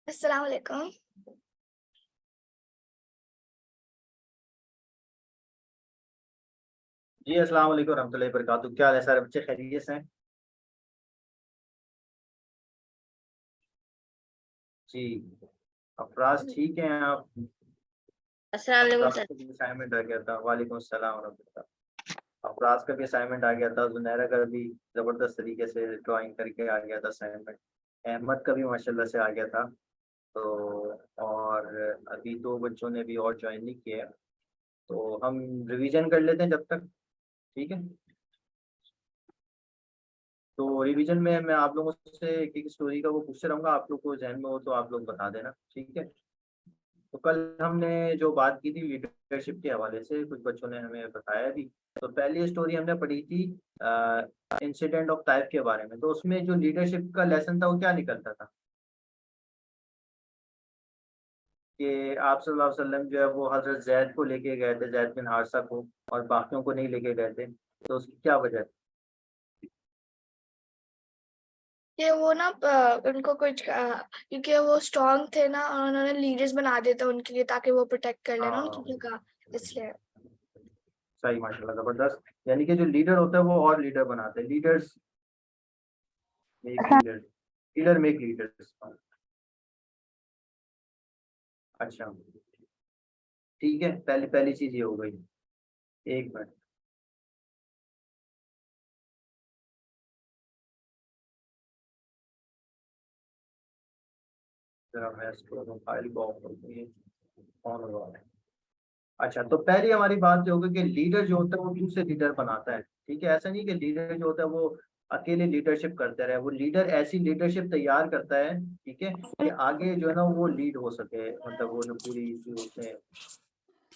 अस्सलाम वालेकुम। जी अस्सलाम वालेकुम रहमतुल्लाहि व बरकातहू। क्या हाल है सारे बच्चे, खैरियत से हैं? जी, अफराज ठीक हैं आप? अस्सलाम वालेकुम अफराज सर। का भी असाइनमेंट आ गया था। वालेकुम अस्सलाम व रहमतुल्लाह। अफराज का भी असाइनमेंट आ गया था। जुनैरा का भी ज़बरदस्त तरीके से ड्राइंग करके आ गया था असाइनमेंट। अहमद का भी माशाल्लाह से आ गया था। तो और अभी 2 बच्चों ने भी और ज्वाइन नहीं किया है। तो हम रिवीजन कर लेते हैं जब तक, ठीक है? तो रिवीजन में मैं आप लोगों से एक-एक स्टोरी का वो पूछते रहूँगा, आप लोग को ज़हन में हो तो आप लोग बता देना, ठीक है? तो कल हमने जो बात की थी लीडरशिप के हवाले से, कुछ बच्चों ने हमें बताया भी। तो पहली स्टोरी हमने पढ़ी थी इंसिडेंट ऑफ ताइफ के बारे में। तो उसमें जो लीडरशिप का लेसन था वो क्या निकलता था? कि आप सल्लल्लाहु अलैहि वसल्लम जो है वो हज़रत ज़ैद को लेके गए थे, ज़ैद बिन हारिसा को, और बाकियों को नहीं लेके गए थे। तो उसकी क्या वजह थी? कि वो ना उनको कुछ क्योंकि वो स्ट्रांग थे ना, और उन्होंने लीडर्स बना दिया था उनके लिए, ताकि वो प्रोटेक्ट कर लेना हाँ, उनकी जगह, इसलिए। सही माशाल्लाह ज़बरदस्त। यानी कि जो लीडर होता है वो और लीडर बनाते हैं। Leaders make leaders, leader make leaders. अच्छा, ठीक है, पहली पहली चीज़ ये हो गई। 1 मिनट। ज़रा मैं इसको फाइल को ऑफ करके ऑन हो रहा है। अच्छा, तो पहली हमारी बात ये होगी कि लीडर जो होता है वो दूसरे लीडर बनाता है, ठीक है? ऐसा नहीं कि लीडर जो होता है वो अकेले लीडरशिप करते रहे। वो लीडर ऐसी लीडरशिप तैयार करता है, ठीक है? कि आगे जो है ना वो लीड हो सके, मतलब वो जो पूरी जो होते हैं,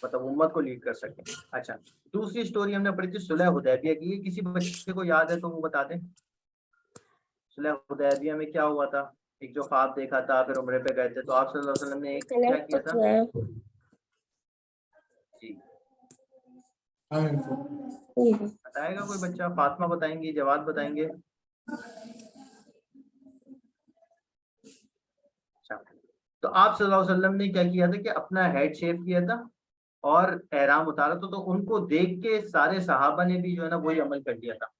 मतलब उम्मत को लीड कर सके। अच्छा, दूसरी स्टोरी हमने पढ़ी थी सुलह हुदैबिया की। ये किसी बच्चे को याद है तो वो बता दें। सुलह हुदैबिया में क्या हुआ था? एक जो ख्वाब देखा था, फिर उम्रे पे गए थे, तो आप सल्लल्लाहु अलैहि वसल्लम ने एक क्या किया था? जी, बताएगा कोई बच्चा? फातिमा बताएंगी, जवाद बताएंगे? अच्छा, तो आप सल्लल्लाहु अलैहि वसल्लम ने क्या किया था कि अपना हेड शेव किया था और एहराम उतारा था। तो उनको देख के सारे सहाबा ने भी जो है ना वही अमल कर दिया था।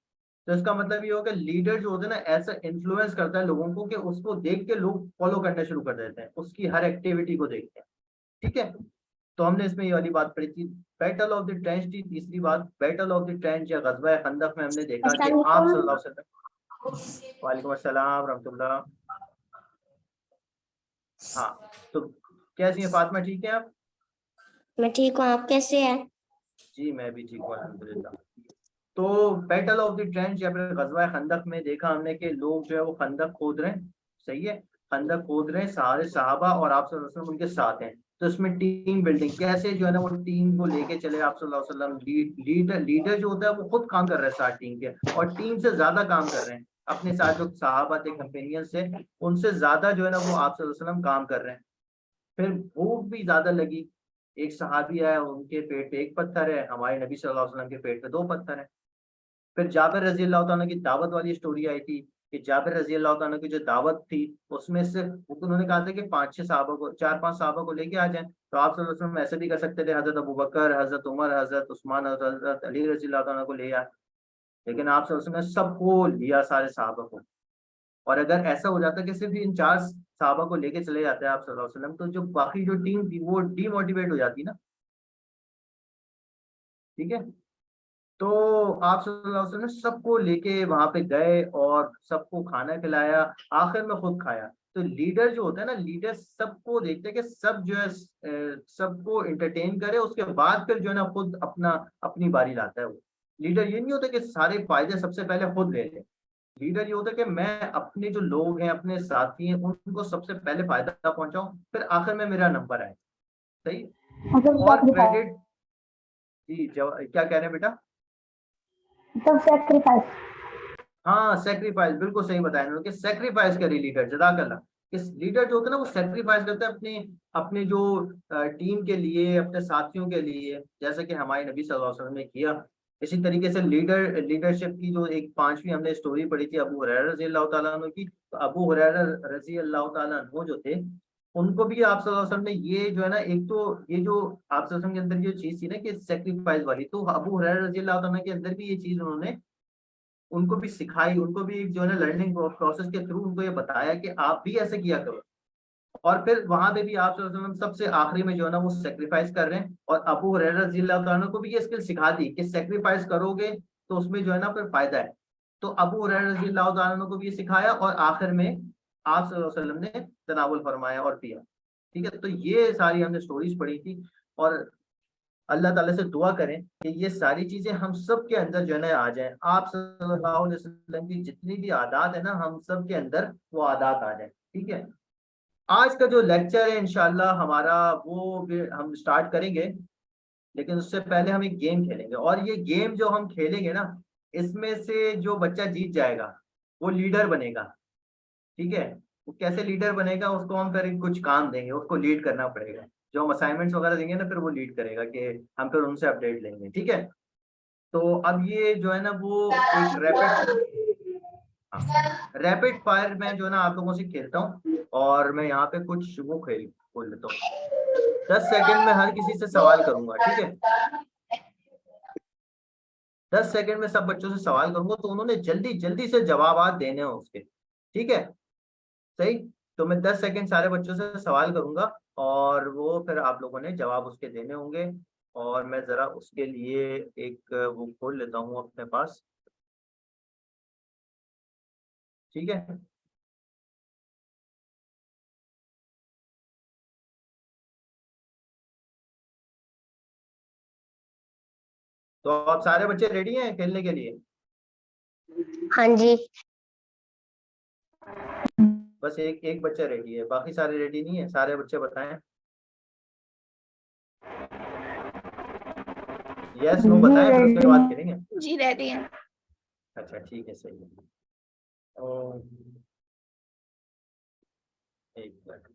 तो इसका मतलब ये होगा लीडर जो होता है ना ऐसा इन्फ्लुएंस करता है लोगों को कि उसको देख के लोग फॉलो करना शुरू कर देते हैं, उसकी हर एक्टिविटी को देखते हैं, ठीक है? तो हमने इसमें ये वाली बात पढ़ी थी। बैटल ऑफ द ट्रेंच थी तीसरी बात। बैटल ऑफ द ट्रेंच या गज़वा खंदक में हमने देखा कि आप सल्लल्लाहु अलैहि वसल्लम। वालेकुम अस्सलाम रहमतुल्लाह। हाँ, तो कैसी हैं फातिमा, ठीक है आप? मैं ठीक हूँ, आप कैसे हैं? जी मैं भी ठीक हूँ अल्हम्दुलिल्लाह। तो बैटल ऑफ द ट्रेंच या फिर गज़वा खंदक में देखा हमने कि लोग जो है वो खंदक खोद रहे हैं, सही है? खंदक खोद रहे हैं, सारे सहाबा और आप सल्लल्लाहु अलैहि वसल्लम उनके साथ हैं। तो इसमें टीम बिल्डिंग कैसे जो है ना वो टीम को लेके चले आप सल्लल्लाहु अलैहि वसल्लम। लीडर लीडर जो होता है वो खुद काम कर रहा है साथ टीम के, और टीम से ज्यादा काम कर रहे हैं। अपने साथ जो सहाबा थे, कंपेनियंस थे, उनसे ज्यादा जो है ना वो आप सल्लल्लाहु अलैहि वसल्लम काम कर रहे हैं। फिर भूख भी ज़्यादा लगी। एक सहाबी आया, उनके पेट पे 1 पत्थर है, हमारे नबी सल्लल्लाहु अलैहि वसल्लम के पेट पे 2 पत्थर हैं। फिर जाबिर रज़ी अल्लाह तआला की दावत वाली स्टोरी आई थी कि जाबिर रज़ी अल्लाह तआला की जो दावत थी उसमें से उन्होंने कहा था कि 5-6 सहाबा को, 4-5 सहाबा को लेके आ जाएँ। तो आप सल्लल्लाहु अलैहि वसल्लम ऐसे भी कर सकते थे, हज़रत अबू बकर, हज़रत उमर, हज़रत उस्मान, हज़रत अली रज़ी अल्लाह तआला को ले आए। लेकिन आप सल्लल्लाहु अलैहि वसल्लम ने सबको लिया, सारे सहाबा को। और अगर ऐसा हो जाता कि सिर्फ इन 4 सहाबा को लेके चले जाते हैं आप सल्लल्लाहु अलैहि वसल्लम, तो जो बाकी जो टीम थी वो डीमोटिवेट हो जाती ना, ठीक है? तो आप सल्लल्लाहु अलैहि वसल्लम सबको लेके वहां पे गए और सबको खाना खिलाया, आखिर में खुद खाया। तो लीडर जो होता है ना, लीडर सबको देखते हैं कि सब जो है सबको एंटरटेन करे, उसके बाद फिर जो है ना खुद अपना अपनी बारी लाता है वो। लीडर ये नहीं होता कि सारे फायदे सबसे पहले खुद ले ले। लीडर ये होता है कि मैं अपने जो लोग हैं, अपने साथी हैं, उनको सबसे पहले फायदा पहुंचाऊं, फिर आखिर में मेरा नंबर आए। सही। मतलब और सैक्रिफाइस, क्रेडिट, जी क्या कह रहे हैं बेटा? मतलब सैक्रिफाइस। हाँ सेक्रीफाइस, बिल्कुल सही बताया उन्होंने कि सेक्रीफाइस करे लीडर, जज़ाकल्लाह। इस लीडर जो होता है ना वो सेक्रीफाइस करता है अपने अपने जो टीम के लिए, अपने साथियों के लिए, जैसे कि हमारे नबी सल्लल्लाहु अलैहि वसल्लम ने किया। इसी तरीके से लीडरशिप की जो एक पांचवी हमने स्टोरी पढ़ी थी अबू हुरैरा रजी अल्लाह तआला अन्हु की, तो अबू हुरैरा रजी अल्लाह तआला अन्हु जो थे, उनको भी आप सल्लल्लाहु अलैहि वसल्लम ने ये जो है ना, एक तो ये जो आप सल्लल्लाहु अलैहि वसल्लम के अंदर ये चीज थी ना कि सेक्रीफाइस वाली, तो अबू हुरैरा रजी अल्लाह तआला के अंदर भी ये चीज उन्होंने उनको भी सिखाई, उनको भी एक जो है ना लर्निंग प्रोसेस के थ्रू उनको ये बताया कि आप भी ऐसे किया करो। और फिर वहां पे भी आप सल्लल्लाहु अलैहि वसल्लम सबसे आखिरी में जो है ना वो सेक्रीफाइस कर रहे हैं, और अबू हुरैरा रज़ी अल्लाह तआला अन्हु को भी ये स्किल सिखा दी कि सेक्रीफाइस करोगे तो उसमें जो है ना फिर फायदा है। तो अबू हुरैरा रज़ी अल्लाह तआला अन्हु को भी ये सिखाया, और आखिर में आप सल्लल्लाहु अलैहि वसल्लम ने तनावुल फरमाया और पिया। ठीक है, तो ये सारी हमने स्टोरीज पढ़ी थी। और अल्लाह ताला से दुआ करें कि ये सारी चीजें हम सब के अंदर जो है ना आ जाएं। आप सल्लल्लाहु अलैहि वसल्लम की जितनी भी आदात है ना, हम सब के अंदर वो आदात आ जाए। ठीक है, आज का जो लेक्चर है इंशाल्लाह हमारा वो भी हम स्टार्ट करेंगे, लेकिन उससे पहले हम एक गेम खेलेंगे। और ये गेम जो हम खेलेंगे ना, इसमें से जो बच्चा जीत जाएगा वो लीडर बनेगा। ठीक है, वो कैसे लीडर बनेगा, उसको हम फिर कुछ काम देंगे, उसको लीड करना पड़ेगा। जो हम असाइनमेंट्स वगैरह देंगे ना, फिर वो लीड करेगा कि हम फिर उनसे अपडेट लेंगे। ठीक है, तो अब ये जो है ना वो एक रैपिड फायर में जो है ना आप लोगों से खेलता हूँ। और मैं यहाँ पे कुछ वो खेल खोल लेता हूँ। 10 सेकंड में हर किसी से सवाल करूंगा। ठीक है, 10 सेकंड में सब बच्चों से सवाल करूंगा, तो उन्होंने जल्दी जल्दी से जवाब देने हैं उसके। ठीक है, सही। तो मैं 10 सेकंड सारे बच्चों से सवाल करूंगा, और वो फिर आप लोगों ने जवाब उसके देने होंगे। और मैं जरा उसके लिए एक वो खोल लेता हूँ अपने पास। ठीक है, तो आप सारे बच्चे रेडी हैं खेलने के लिए? हाँ जी। बस एक एक बच्चा रेडी है, बाकी सारे रेडी नहीं है। सारे बच्चे बताएं, यस नो बताएं, फिर उसके बाद खेलेंगे। जी रेडी है। अच्छा ठीक है, सही है। तो एक मिनट,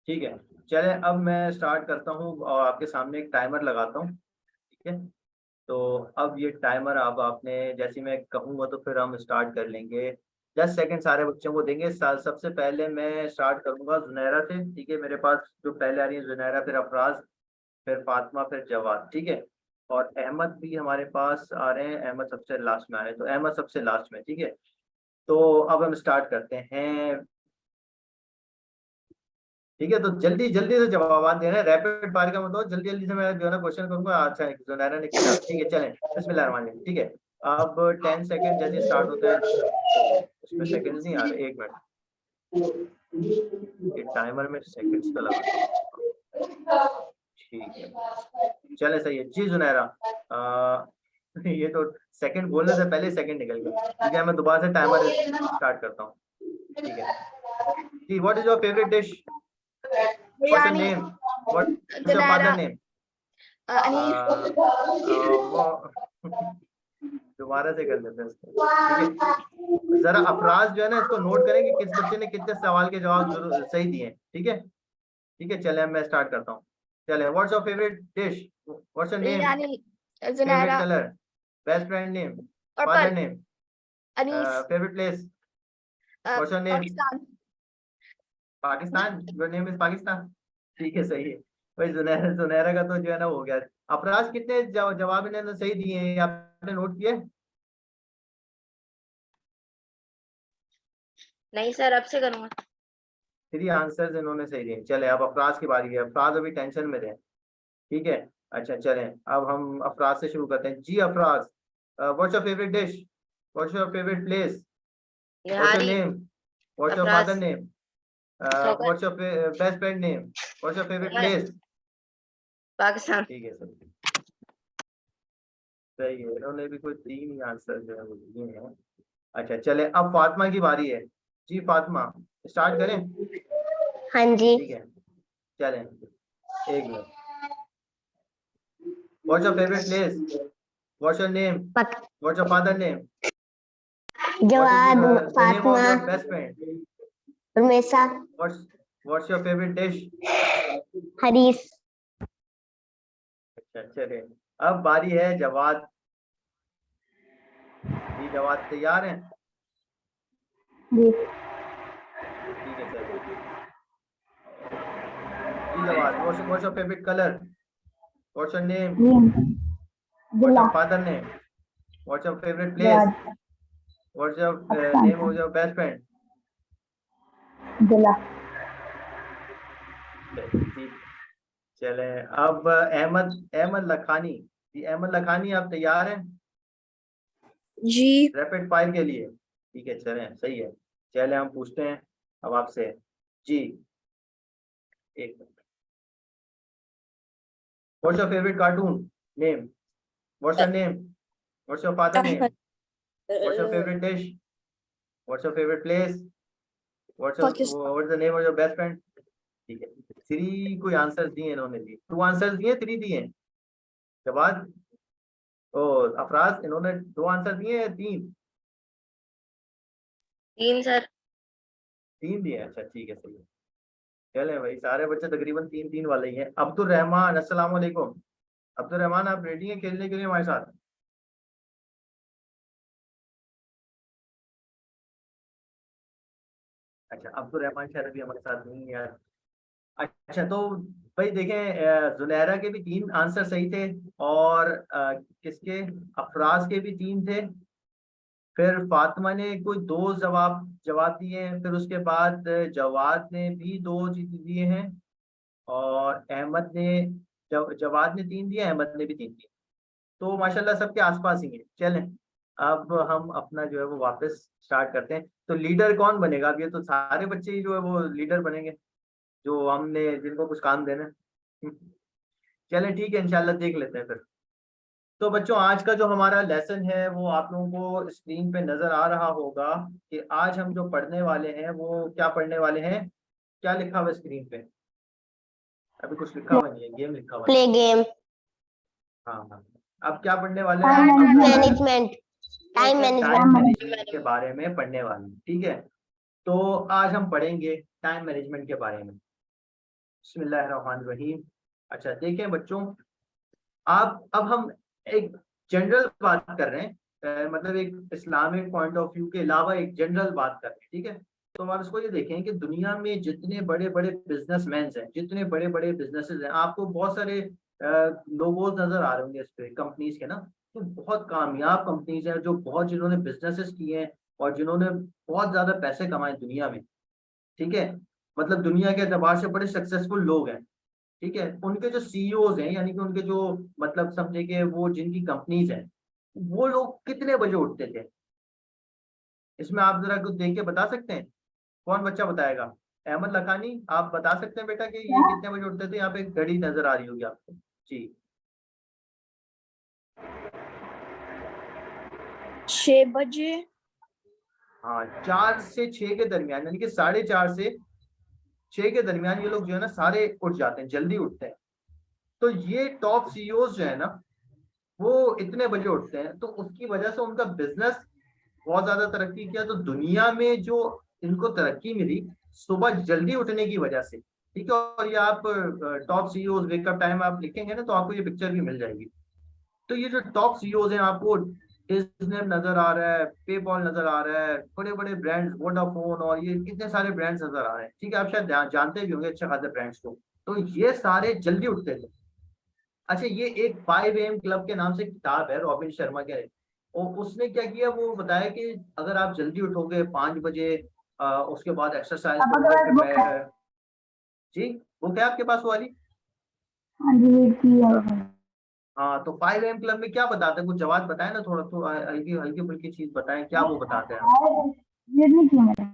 ठीक है। चले अब मैं स्टार्ट करता हूँ और आपके सामने एक टाइमर लगाता हूँ। ठीक है, तो अब ये टाइमर अब आपने जैसे मैं कहूँगा तो फिर हम स्टार्ट कर लेंगे। 10 सेकंड सारे बच्चों को देंगे। सबसे पहले मैं स्टार्ट करूंगा जुनैरा से। ठीक है, मेरे पास जो पहले आ रही है जुनैरा, फिर अफराज, फिर फातिमा, फिर जवाद। ठीक है, और अहमद भी हमारे पास आ रहे हैं। अहमद सबसे लास्ट में आ रहे हैं, तो अहमद सबसे लास्ट में। ठीक है, तो अब हम स्टार्ट करते हैं। ठीक है, तो जल्दी जल्दी से जवाब दे रहे हैं। रैपिड फायर का मतलब जल्दी जल्दी से मैं जो है ना क्वेश्चन करूंगा। अच्छा जुनैरा ने किया, ठीक है चलें। बिस्मिल्लाहिर्रहमानिर्रहीम। ठीक है, अब 10 सेकंड जैसे स्टार्ट होता है। उसमें सेकंड्स नहीं आ रहे, एक मिनट, ये टाइमर में सेकंड्स का लगा। ठीक है, चले सही है जी जुनैरा। ये तो सेकंड बोलने से पहले सेकंड निकल गया। ठीक है, मैं दोबारा से टाइमर स्टार्ट करता हूँ। ठीक है जी, what is your favourite dish? What's your biryani. Name? What is your Junaira. Father name? Anees. वो दोबारा से कर लेते हैं इसको। ठीक है, जरा अफराज जो है ना इसको नोट करें कि किस बच्चे ने कितने सवाल के जवाब सही दिए हैं। ठीक है, ठीक है, चले अब मैं स्टार्ट करता हूँ। चले, what's your favourite dish? What's your name? Biryani. Favourite Junaira. Colour? Best friend name? Father purple. Name? Anees. Favourite place? What's your name? Pakistan. Pakistan? Your name is Pakistan? ठीक है, सही है भाई। जुनैरा जुनैरा का तो जो है ना हो गया। अफराज कितने जवाब इन्होंने सही दिए हैं, ये आपने नोट किए? नहीं सर, अब से करूँगा। 3 आंसर्स इन्होंने सही दिए। चले अब अफराज की बारी है। अफराज अभी टेंशन में थे। ठीक है, अच्छा चलें अब हम अफराज से शुरू करते हैं। जी Afraz, what's your favourite dish? What's your favorite place? What's your Bihari name? What's your Afraz father name? सोकर What's your best friend name? What's your favorite Umar place? Pakistan ठीक है सर, सही है। इन्होंने भी कोई 3 ही आंसर जो है वो दिए हैं। अच्छा चले, अब फातिमा की बारी है। जी फातिमा, स्टार्ट करें? हाँ जी ठीक है, चलें, 1 minute. What's your favorite place? What's your name? पक- What's your father name? What is Jawad the name of Fatima your best friend? Rumesa What's your favorite dish? हरीस अच्छा चले, अब बारी है जवाद। जी जवाद तैयार हैं? जी ठीक है चलिए। जी Jawad, what's your favorite color? What's your name? Ji What's जिला your father name? What's your favorite place? Jawad What's your Pakistan name of your best friend? जिला ठीक, चले, अब अहमद लखानी। जी अहमद लखानी, आप तैयार हैं जी। रैपिड फायर के लिए? ठीक है चलें, सही है। चले हम पूछते हैं अब आपसे। जी, एक minute. What's your favorite cartoon name? What's your name? What's your father name? What's your favorite dish? What's your favorite place? What's the name of your best friend? ठीक है, 3 कोई आंसर्स दिए इन्होंने भी, 2 आंसर्स दिए, 3 दिए जवाब। ओ अफराज, इन्होंने 2 आंसर दिए हैं, 3 तीन सर 3 दिए, अच्छा ठीक है सही है। चले भाई, सारे बच्चे तकरीबन 3 वाले ही हैं। अब्दुल रहमान, अस्सलाम वालेकुम। अब्दुल रहमान, आप रेडी हैं खेलने के लिए हमारे साथ? अच्छा, अब्दुल रहमान शायद अभी हमारे साथ नहीं है यार। अच्छा तो भाई देखें, जुनैरा के भी 3 आंसर सही थे, और किसके, अफराज के भी 3 थे। फिर फातिमा ने कोई 2 जवाब दिए हैं। फिर उसके बाद जवाद ने भी 2 दिए हैं, और अहमद ने जवाद ने 3 दिए, अहमद ने भी 3 दिए। तो माशाल्लाह सबके आसपास ही है। चलें, अब हम अपना जो है वो वापस स्टार्ट करते हैं। तो लीडर कौन बनेगा? अब ये तो सारे बच्चे ही जो है वो लीडर बनेंगे, जो हमने जिनको कुछ काम देना है। चलें ठीक है, इंशाल्लाह देख लेते हैं फिर। तो बच्चों, आज का जो हमारा लेसन है वो आप लोगों को स्क्रीन पे नजर आ रहा होगा कि आज हम जो पढ़ने वाले हैं वो क्या पढ़ने वाले हैं। क्या लिखा हुआ है स्क्रीन पे? अभी कुछ लिखा हुआ नहीं है, गेम लिखा हुआ है। प्ले गेम हाँ हाँ, अब क्या पढ़ने वाले हैं? टाइम अब management time time management management के बारे में पढ़ने वाले हैं। ठीक है, तो आज हम पढ़ेंगे टाइम मैनेजमेंट के बारे में। बिस्मिल्लाहिर्रहमानिर्रहीम। अच्छा देखें बच्चों, आप अब हम एक जनरल बात कर रहे हैं, मतलब एक इस्लामिक पॉइंट ऑफ व्यू के अलावा एक जनरल बात कर रहे हैं। ठीक है, तो आप इसको ये देखें कि दुनिया में जितने बड़े बड़े बिजनेसमैन हैं, जितने बड़े बड़े बिजनेसेस हैं, आपको बहुत सारे लोगोज नजर आ रहे होंगे इस पे, कंपनीज के ना। तो बहुत कामयाब कंपनीज हैं जो बहुत, जिन्होंने बिजनेसेस किए हैं और जिन्होंने बहुत ज्यादा पैसे कमाए दुनिया में। ठीक है, मतलब दुनिया के एतबार से बड़े सक्सेसफुल लोग हैं। ठीक है, उनके जो सीईओज हैं, यानी कि उनके जो, मतलब समझे कि वो जिनकी कंपनीज हैं, वो लोग कितने बजे उठते थे? इसमें आप जरा कुछ देख के बता सकते हैं? कौन बच्चा बताएगा? अहमद लखानी, आप बता सकते हैं बेटा कि ये क्या कितने बजे उठते थे? यहाँ पे एक घड़ी नजर आ रही होगी आपको। जी 6 बजे। हाँ, 4 से 6 के दरमियान, यानी कि 4:30 से 6 के दरमियान ये लोग जो है ना सारे उठ जाते हैं, जल्दी उठते हैं। तो ये टॉप सीईओज जो है ना, वो इतने बजे उठते हैं, तो उसकी वजह से उनका बिजनेस बहुत ज्यादा तरक्की किया। तो दुनिया में जो इनको तरक्की मिली, सुबह जल्दी उठने की वजह से। ठीक है, और ये आप टॉप सीईओज वेकअप टाइम आप लिखेंगे ना, तो आपको ये पिक्चर भी मिल जाएगी। तो ये जो टॉप सीईओज हैं, आपको डिज्नी नजर आ रहा है, पेपॉल नजर आ रहा है, बड़े बड़े ब्रांड्स, वोडाफोन, और ये कितने सारे ब्रांड्स नजर आ रहे हैं। ठीक है, आप शायद जानते भी होंगे अच्छे खासे ब्रांड्स को। तो ये सारे जल्दी उठते थे। अच्छा, ये एक 5 AM क्लब के नाम से किताब है, रॉबिन शर्मा के। और उसने क्या किया, वो बताया कि अगर आप जल्दी उठोगे 5 बजे, उसके बाद एक्सरसाइज पापा के करोगे, पास फिर बुक है। मैं। जी, वो क्या आपके पास वो वाली? हाँ जी की है। हाँ, तो 5 AM क्लब में क्या बताते हैं, कुछ जवाब बताएं ना, थोड़ा थोड़ा हल्की हल्की फुल्की चीज बताएं, क्या वो बताते हैं। रीड नहीं किया मैंने।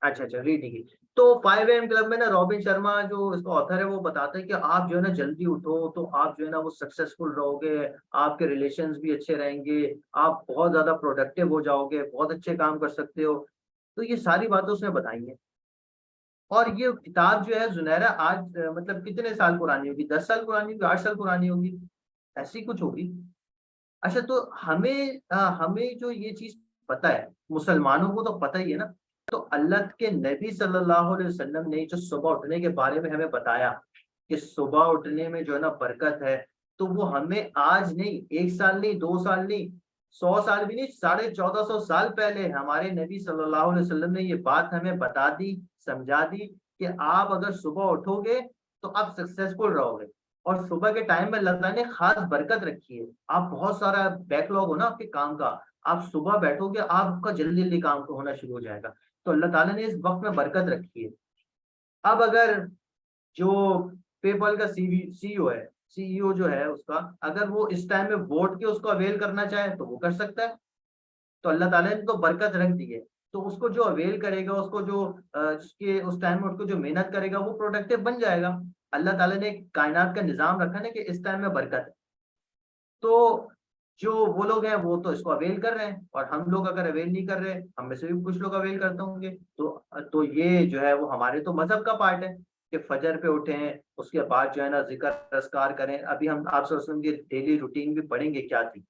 अच्छा अच्छा, रीडिंग की। तो 5 AM क्लब में ना रॉबिन शर्मा जो इसका ऑथर है वो बताता है कि आप जो है ना जल्दी उठो तो आप जो है ना वो सक्सेसफुल रहोगे, आपके रिलेशंस भी अच्छे रहेंगे, आप बहुत ज्यादा प्रोडक्टिव हो जाओगे, बहुत अच्छे काम कर सकते हो। तो ये सारी बातें उसने बताई हैं। और ये किताब जो है जुनैरा आज मतलब कितने साल पुरानी होगी, 10 साल पुरानी होगी, 8 साल पुरानी होगी, ऐसी कुछ होगी। अच्छा, तो हमें जो ये चीज पता है, मुसलमानों को तो पता ही है ना। तो अल्लाह के नबी सल्लल्लाहु अलैहि वसल्लम ने जो सुबह उठने के बारे में हमें बताया कि सुबह उठने में जो है ना बरकत है, तो वो हमें आज नहीं, 1 साल नहीं, 2 साल नहीं, 100 साल भी नहीं, 1450 साल पहले हमारे नबी सल्लल्लाहु अलैहि वसल्लम ने ये बात हमें बता दी, समझा दी कि आप अगर सुबह उठोगे तो आप सक्सेसफुल रहोगे। और सुबह के टाइम में अल्लाह ताला ने खास बरकत रखी है। आप बहुत सारा बैकलॉग हो ना आपके काम का, आप सुबह बैठोगे आपका जल्दी जल्दी काम होना शुरू हो जाएगा। तो अल्लाह ताला ने इस वक्त में बरकत रखी है। अब अगर जो पेपल का सीईओ है, सीईओ जो है उसका, अगर वो इस टाइम में वोट के उसको अवेल करना चाहे तो वो कर सकता है। तो अल्लाह ताला ने तो बरकत रख दी है। तो उसको जो अवेल करेगा, उसको जो उसके उस टाइम में उसको जो मेहनत करेगा वो प्रोडक्टिव बन जाएगा। अल्लाह ताला ने एक कायनात का निजाम रखा है कि इस टाइम में बरकत है। तो जो वो लोग हैं वो तो इसको अवेल कर रहे हैं, और हम लोग अगर अवेल नहीं कर रहे, हम में से भी कुछ लोग अवेल करते होंगे। तो ये जो है वो हमारे तो मजहब का पार्ट है कि फजर पे उठें, उसके बाद जो है ना जिक्र अस्कार करें। अभी हम आप सल्लल्लाहु अलैहि वसल्लम की डेली रूटीन भी पढ़ेंगे क्या थी।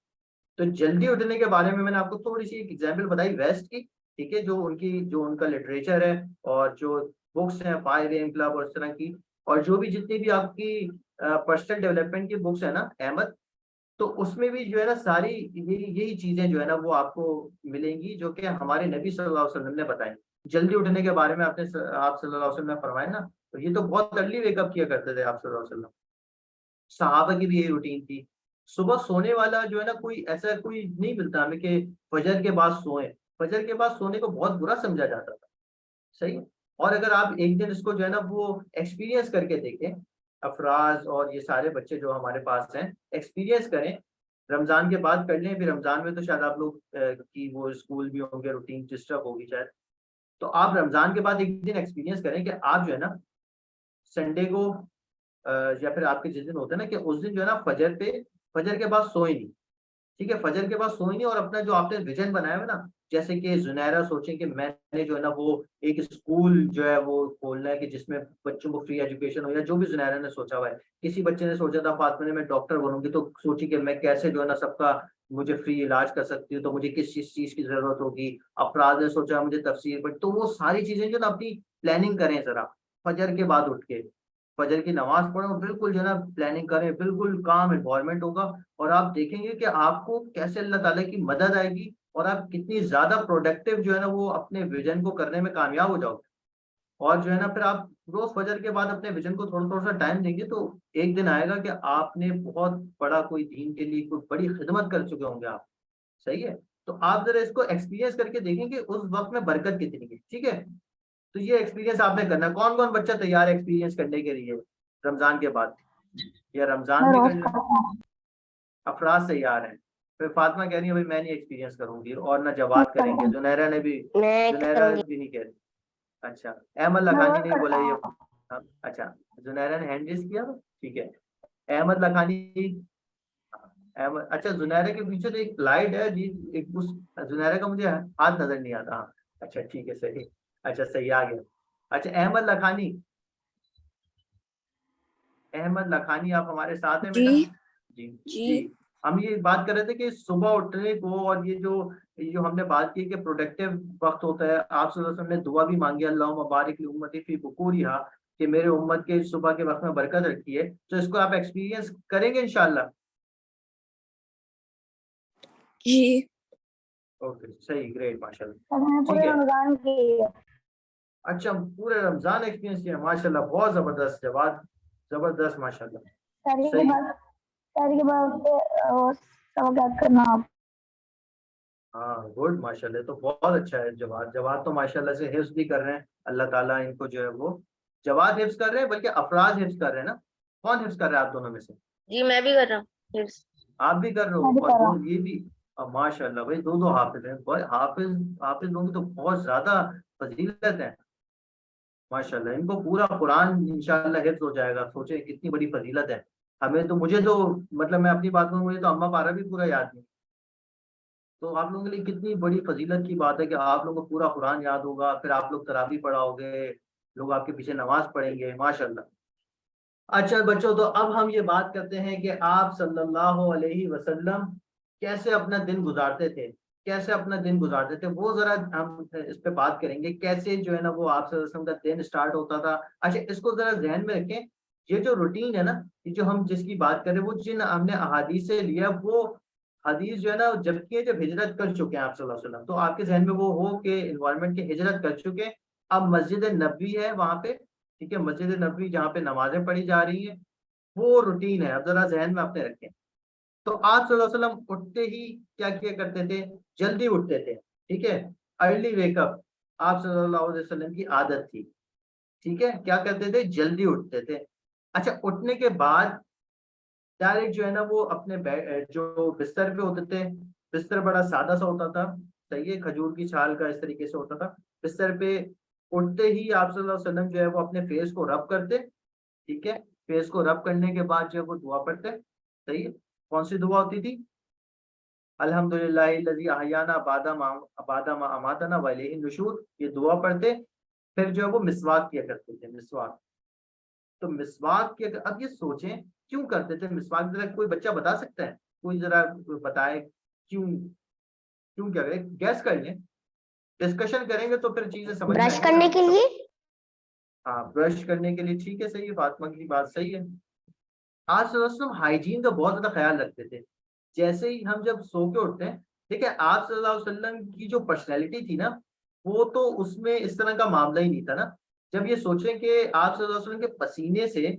तो जल्दी उठने के बारे में मैंने आपको थोड़ी सी एक एग्जाम्पल बताई वेस्ट की, ठीक है, जो उनका लिटरेचर है और जो बुक्स हैं 5 AM क्लब और इस तरह की, और जो भी जितनी भी आपकी पर्सनल डेवलपमेंट की बुक्स है ना अहमद, तो उसमें भी जो है ना सारी यही यही चीजें जो है ना वो आपको मिलेंगी जो कि हमारे नबी सल्लल्लाहु अलैहि वसल्लम ने बताई। जल्दी उठने के बारे में आप सल्लल्लाहु अलैहि वसल्लम ने फरमाया ना, तो ये तो बहुत अर्ली वेकअप किया करते थे आप सल्लल्लाहु अलैहि वसल्लम। सहाबा की भी यही रूटीन थी। सुबह सोने वाला जो है ना कोई ऐसा कोई नहीं मिलता हमें कि फजर के बाद सोए। फजर के बाद सोने को बहुत बुरा समझा जाता था। सही है? और अगर आप एक दिन इसको जो है ना वो एक्सपीरियंस करके देखें, अफराज और ये सारे बच्चे जो हमारे पास हैं एक्सपीरियंस करें, रमजान के बाद कर लें, फिर रमजान में तो शायद आप लोग की वो स्कूल भी होंगे, रूटीन डिस्टर्ब होगी शायद। तो आप रमजान के बाद एक दिन एक्सपीरियंस करें कि आप जो है ना संडे को या फिर आपके जिस दिन होता है ना कि उस दिन जो है ना फजर के बाद सोए नहीं। ठीक है, फजर के बाद सोए नहीं, और अपना जो आपने विजन बनाया हुआ ना, जैसे कि जुनैरा सोचे कि मैंने जो है ना वो एक स्कूल जो है वो खोलना है कि जिसमें बच्चों को फ्री एजुकेशन हो, या जो भी जुनैरा ने सोचा हुआ है। किसी बच्चे ने सोचा था फातिमा ने मैं डॉक्टर बनूंगी, तो सोची कि मैं कैसे जो है ना सबका मुझे फ्री इलाज कर सकती हूँ, तो मुझे किस चीज की जरूरत होगी। अफराज ने सोचा मुझे तफसीर पर, तो वो सारी चीजें जो ना अपनी प्लानिंग करें जरा, फजर के बाद उठ के फजर की नमाज पढ़ो, बिल्कुल जो है ना प्लानिंग करें, बिल्कुल काम एनवायरनमेंट होगा। और आप देखेंगे कि आपको कैसे अल्लाह ताला की मदद आएगी, और आप कितनी ज्यादा प्रोडक्टिव जो है ना वो अपने विजन को करने में कामयाब हो जाओगे। और जो है ना फिर आप रोज फजर के बाद अपने विजन को थोड़ा थोड़ा सा टाइम देंगे, तो एक दिन आएगा कि आपने बहुत बड़ा कोई दीन के लिए कोई बड़ी खिदमत कर चुके होंगे आप। सही है? तो आप जरा इसको एक्सपीरियंस करके देखेंगे उस वक्त में बरकत कितनी है। ठीक है, तो ये एक्सपीरियंस आपने करना है। कौन कौन बच्चा तैयार है एक्सपीरियंस करने के लिए रमजान के बाद, या रमजान मैं में रोज कर लें। करता हूँ। अफराज तैयार है, फिर फातिमा कह रही है भाई मैं नहीं एक्सपीरियंस करूंगी, और ना मैं जवाब करता करेंगे, हूँ। मैं जुनैरा करूंगी। भी नहीं कह रही। अच्छा, अहमद मैं लखानी रोज ने करता बोला ये। हूँ। हाँ, अच्छा, जुनैरा ने हैंड रेज किया, ठीक है। अहमद लखानी, अहमद, अच्छा जुनैरा के पीछे तो एक लाइट है जी, एक उस जुनैरा का मुझे हाथ नजर नहीं आता। हाँ, अच्छा ठीक है, सही। अच्छा सही आ गया। अच्छा अहमद लखानी, अहमद लखानी आप हमारे साथ हैं जी बेटा। जी जी जी। हम ये बात कर रहे थे कि सुबह उठने को, और ये जो हमने बात की कि प्रोडक्टिव वक्त होता है। आप सल्लल्लाहु अलैहि वसल्लम ने दुआ भी मांगी, अल्लाहुम्मा बारिक ली उम्मती फी बुकूरिहा, कि मेरे उम्मत के सुबह के वक्त में बरकत रखी है। तो इसको आप एक्सपीरियंस करेंगे इंशाल्लाह। जी। ओके, सही, ग्रेट, माशाल्लाह। और मैंने ठीक पूरे है। रमजान की अच्छा, पूरे रमजान एक्सपीरियंस किया, माशाल्लाह, बहुत जबरदस्त जवाब, जबरदस्त, माशाल्लाह। शादी के सही। बाद, शादी के बाद उठ के सब क्या करना आप। हाँ, गुड, माशाल्लाह, तो बहुत अच्छा है। जवाब जवाब तो माशाल्लाह से हिफ्ज भी कर रहे हैं, अल्लाह ताला इनको जो है वो जवाब हिफ्ज कर रहे हैं, बल्कि अफराज हिफ्ज कर रहे हैं ना। कौन हिफ्ज कर रहा है आप दोनों में से? जी मैं भी कर रहा हूँ। Yes. आप भी कर रहे हो? मैं भी और कर रहा दो ये भी, अब माशाल्लाह भाई, दो दो हाफिज हैं। हाफिज हाफिज लोगों की तो बहुत ज्यादा फजीलत है माशाल्लाह। इनको पूरा कुरान इंशाल्लाह हिफ्ज हो जाएगा। सोचे कितनी बड़ी फजीलत है। हमें तो, मुझे तो, मतलब मैं अपनी बात करूँ, मुझे तो अम्मा पारा भी पूरा याद नहीं। तो आप लोगों के लिए कितनी बड़ी फजीलत की बात है कि आप लोगों को पूरा कुरान याद होगा, फिर आप लोग तरावी पढ़ाओगे, लोग आपके पीछे नमाज पढ़ेंगे माशाल्लाह। अच्छा बच्चों, तो अब हम ये बात करते हैं कि आप सल्लल्लाहु अलैहि वसल्लम कैसे अपना दिन गुजारते थे। कैसे अपना दिन गुजारते थे वो जरा हम इस पे बात करेंगे, कैसे जो है ना वो आप सल्लल्लाहु अलैहि वसल्लम का दिन स्टार्ट होता था। अच्छा, इसको जरा ध्यान में रखें, ये जो रूटीन है ना, ये जो हम जिसकी बात करें, वो जिन हमने अहादीस से लिया, वो हदीस जो है ना जबकि है जब हिजरत कर चुके हैं आप सल्लल्लाहु अलैहि वसल्लम, तो आपके जहन में वो हो कि इन्वायरमेंट के हिजरत कर चुके हैं। अब मस्जिद नबवी है वहां पे, ठीक है, मस्जिद नबवी जहाँ पे नमाजें पढ़ी जा रही हैं, वो रूटीन है। अब जरा जहन में अपने रखें। तो आप सल्लल्लाहु अलैहि वसल्लम उठते ही क्या किया करते थे? जल्दी उठते थे, ठीक है, अर्ली वेकअप आप सल्लल्लाहु अलैहि वसल्लम की आदत थी। ठीक है, क्या करते थे? जल्दी उठते थे। अच्छा, उठने के बाद डायरेक्ट जो है ना वो अपने जो बिस्तर पे होते थे। बिस्तर बड़ा सादा सा होता था, सही है, खजूर की छाल का इस तरीके से होता था। बिस्तर पे उठते ही आप सल्लल्लाहु अलैहि वसल्लम जो है वो अपने फेस को रब करते, ठीक है। फेस को रब करने के बाद जो है वो दुआ पढ़ते, सही है। कौन सी दुआ होती थी? अल्हम्दुलिल्लाहिल्लज़ी अहयाना बादा मा अमातना व इलैहि नुशूर, ये दुआ पढ़ते। फिर जो है वो मिसवाक किया करते थे, मिसवाक। तो मिसवाक के, अब ये सोचें क्यों करते थे मिसवाक? जरा कोई बच्चा बता सकता है? कोई जरा बताए क्यों? क्यों क्या करें, गैस कर लें, डिस्कशन करेंगे तो फिर चीजें समझ में ब्रश आएंगी करने ना। के लिए। हाँ, ब्रश करने के लिए, ठीक है, सही है, फातिमा की बात सही है। आज सल्लल्लाहु हाइजीन का बहुत ज्यादा ख्याल रखते थे। जैसे ही हम जब सो के उठते हैं, ठीक है, आप सल्लल्लाहु अलैहि वसल्लम की जो पर्सनैलिटी थी ना, वो तो उसमें इस तरह का मामला ही नहीं था ना। जब ये सोचें कि आप सल्लल्लाहु अलैहि वसल्लम के पसीने से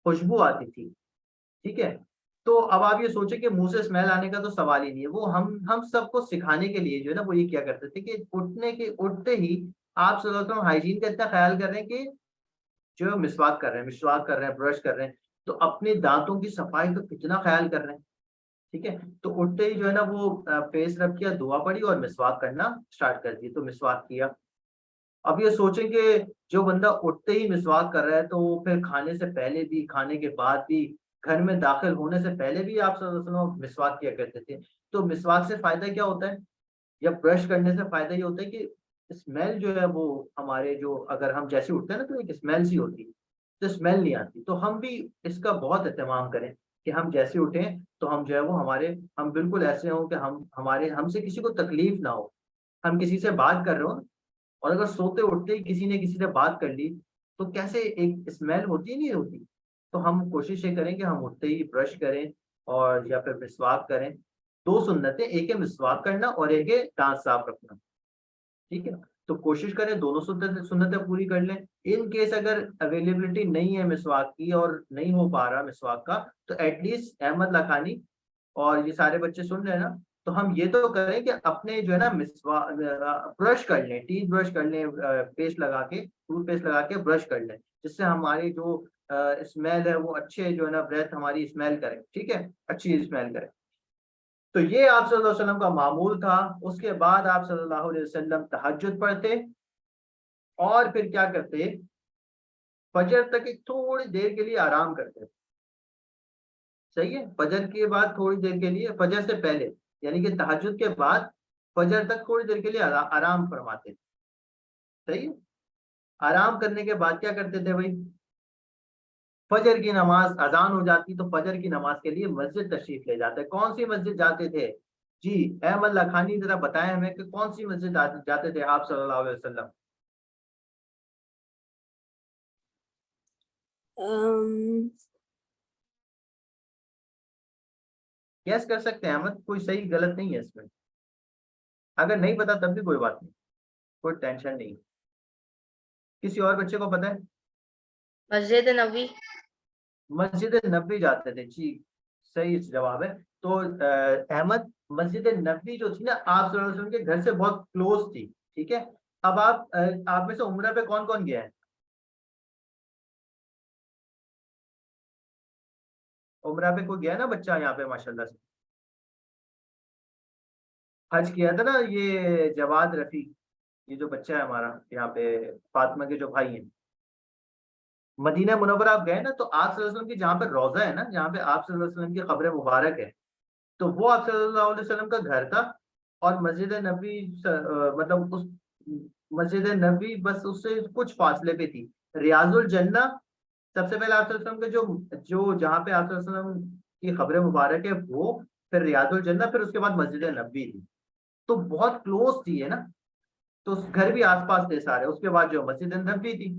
खुशबू आती थी, ठीक है, तो अब आप ये सोचें कि मुंह से स्मेल आने का तो सवाल ही नहीं है। वो हम सबको सिखाने के लिए जो है ना वो ये क्या करते थे कि उठते ही आप सल्लल्लाहु अलैहि वसल्लम हाइजीन का इतना ख्याल कर रहे हैं कि जो है मिसवाक कर रहे हैं, ब्रश कर रहे हैं, तो अपने दांतों की सफाई का कितना ख्याल कर रहे हैं, ठीक है। तो उठते ही जो है ना वो फेस रब किया, दुआ पड़ी और मिसवाक करना स्टार्ट कर दी, तो मिसवाक किया। अब ये सोचें कि जो बंदा उठते ही मिसवाक कर रहा है, तो वो फिर खाने से पहले भी, खाने के बाद भी, घर में दाखिल होने से पहले भी आप सल्लल्लाहु अलैहि वसल्लम मिसवाक किया करते थे। तो मिसवाक से फायदा क्या होता है, या ब्रश करने से फायदा ये होता है कि स्मेल जो है वो हमारे जो, अगर हम जैसे उठते हैं ना तो एक स्मेल सी होती है, तो स्मेल नहीं आती। तो हम भी इसका बहुत एहतमाम करें कि हम जैसे उठें तो हम जो है वो हम बिल्कुल ऐसे हों कि हमसे किसी को तकलीफ ना हो। हम किसी से बात कर रहे हो, और अगर सोते उठते ही किसी ने किसी से बात कर ली, तो कैसे एक स्मेल होती नहीं होती। तो हम कोशिश ये करें कि हम उठते ही ब्रश करें और या फिर मिसवाक करें। दो सुन्नतें, एक है मिसवाक करना और एक है दांत साफ रखना, ठीक है। तो कोशिश करें दोनों सुन्नतें सुन्नतें पूरी कर लें। इन केस अगर अवेलेबिलिटी नहीं है मिसवाक की और नहीं हो पा रहा मिसवाक का, तो एटलीस्ट अहमद लखानी और ये सारे बच्चे सुन रहे हैं ना, तो हम ये तो करें कि अपने जो है ना ब्रश कर लें, टीथ ब्रश कर लें, पेस्ट लगा के, टूथपेस्ट लगा के ब्रश कर लें, जिससे हमारी जो स्मेल है वो अच्छे जो है ना ब्रेथ हमारी स्मेल करे, ठीक है, अच्छी स्मेल करे। तो ये आप सल्लल्लाहु अलैहि वसल्लम का मामूल था। उसके बाद आप सल्लल्लाहु अलैहि वसल्लम तहज्जुद पढ़ते और फिर क्या करते, फजर तक एक थोड़ी देर के लिए आराम करते। सही है, फजर के बाद थोड़ी देर के लिए, फजर से पहले यानी कि तहज्जुद के बाद फजर तक थोड़ी देर के लिए आराम फरमाते। सही है, आराम करने के बाद क्या करते थे भाई? फजर की नमाज अजान हो जाती तो फजर की नमाज के लिए मस्जिद तशरीफ ले जाते। कौन सी मस्जिद जाते थे जी? अहमद लखानी जरा बताएं हमें कि कौन सी मस्जिद जाते थे आप सल्लल्लाहु अलैहि वसल्लम? गैस कर सकते हैं अहमद, कोई सही गलत नहीं है इसमें। अगर नहीं पता तब भी कोई बात नहीं, कोई टेंशन नहीं। किसी और बच्चे को पता है? मस्जिद नबी। मस्जिद नबी जाते थे जी, सही जवाब है। तो अहमद, मस्जिद नबी जो थी ना आप सल्लल्लाहु अलैहि वसल्लम के घर से बहुत क्लोज थी, ठीक है। अब आप में से उम्रा पे कौन कौन गया है? उम्रा पे कोई गया ना बच्चा यहाँ पे माशाल्लाह से? हज किया था ना ये जवाद रफी, ये जो बच्चा है हमारा यहाँ पे, फातिमा के जो भाई हैं। मदीना मुनव्वरा आप गए ना, तो आप सल्लल्लाहु अलैहि वसल्लम की जहाँ पे रोजा है ना, जहाँ पे आप सल्लल्लाहु अलैहि वसल्लम की कब्र मुबारक है, तो वो आप सल्लल्लाहु अलैहि वसल्लम का घर था। और मस्जिद नबी मतलब उस मस्जिद नबी बस उससे कुछ फासले पे थी। रियाजुल जन्ना, सबसे पहले आप सल्लल्लाहु अलैहि वसल्लम के जो जो जहाँ पे आप सल्लल्लाहु अलैहि वसल्लम की खबरें मुबारक है वो, फिर रियाजुल जन्ना, फिर उसके बाद मस्जिद नबी थी। तो बहुत क्लोज थी है ना, तो उस घर भी आसपास थे सारे। उसके बाद जो मस्जिद नबी थी,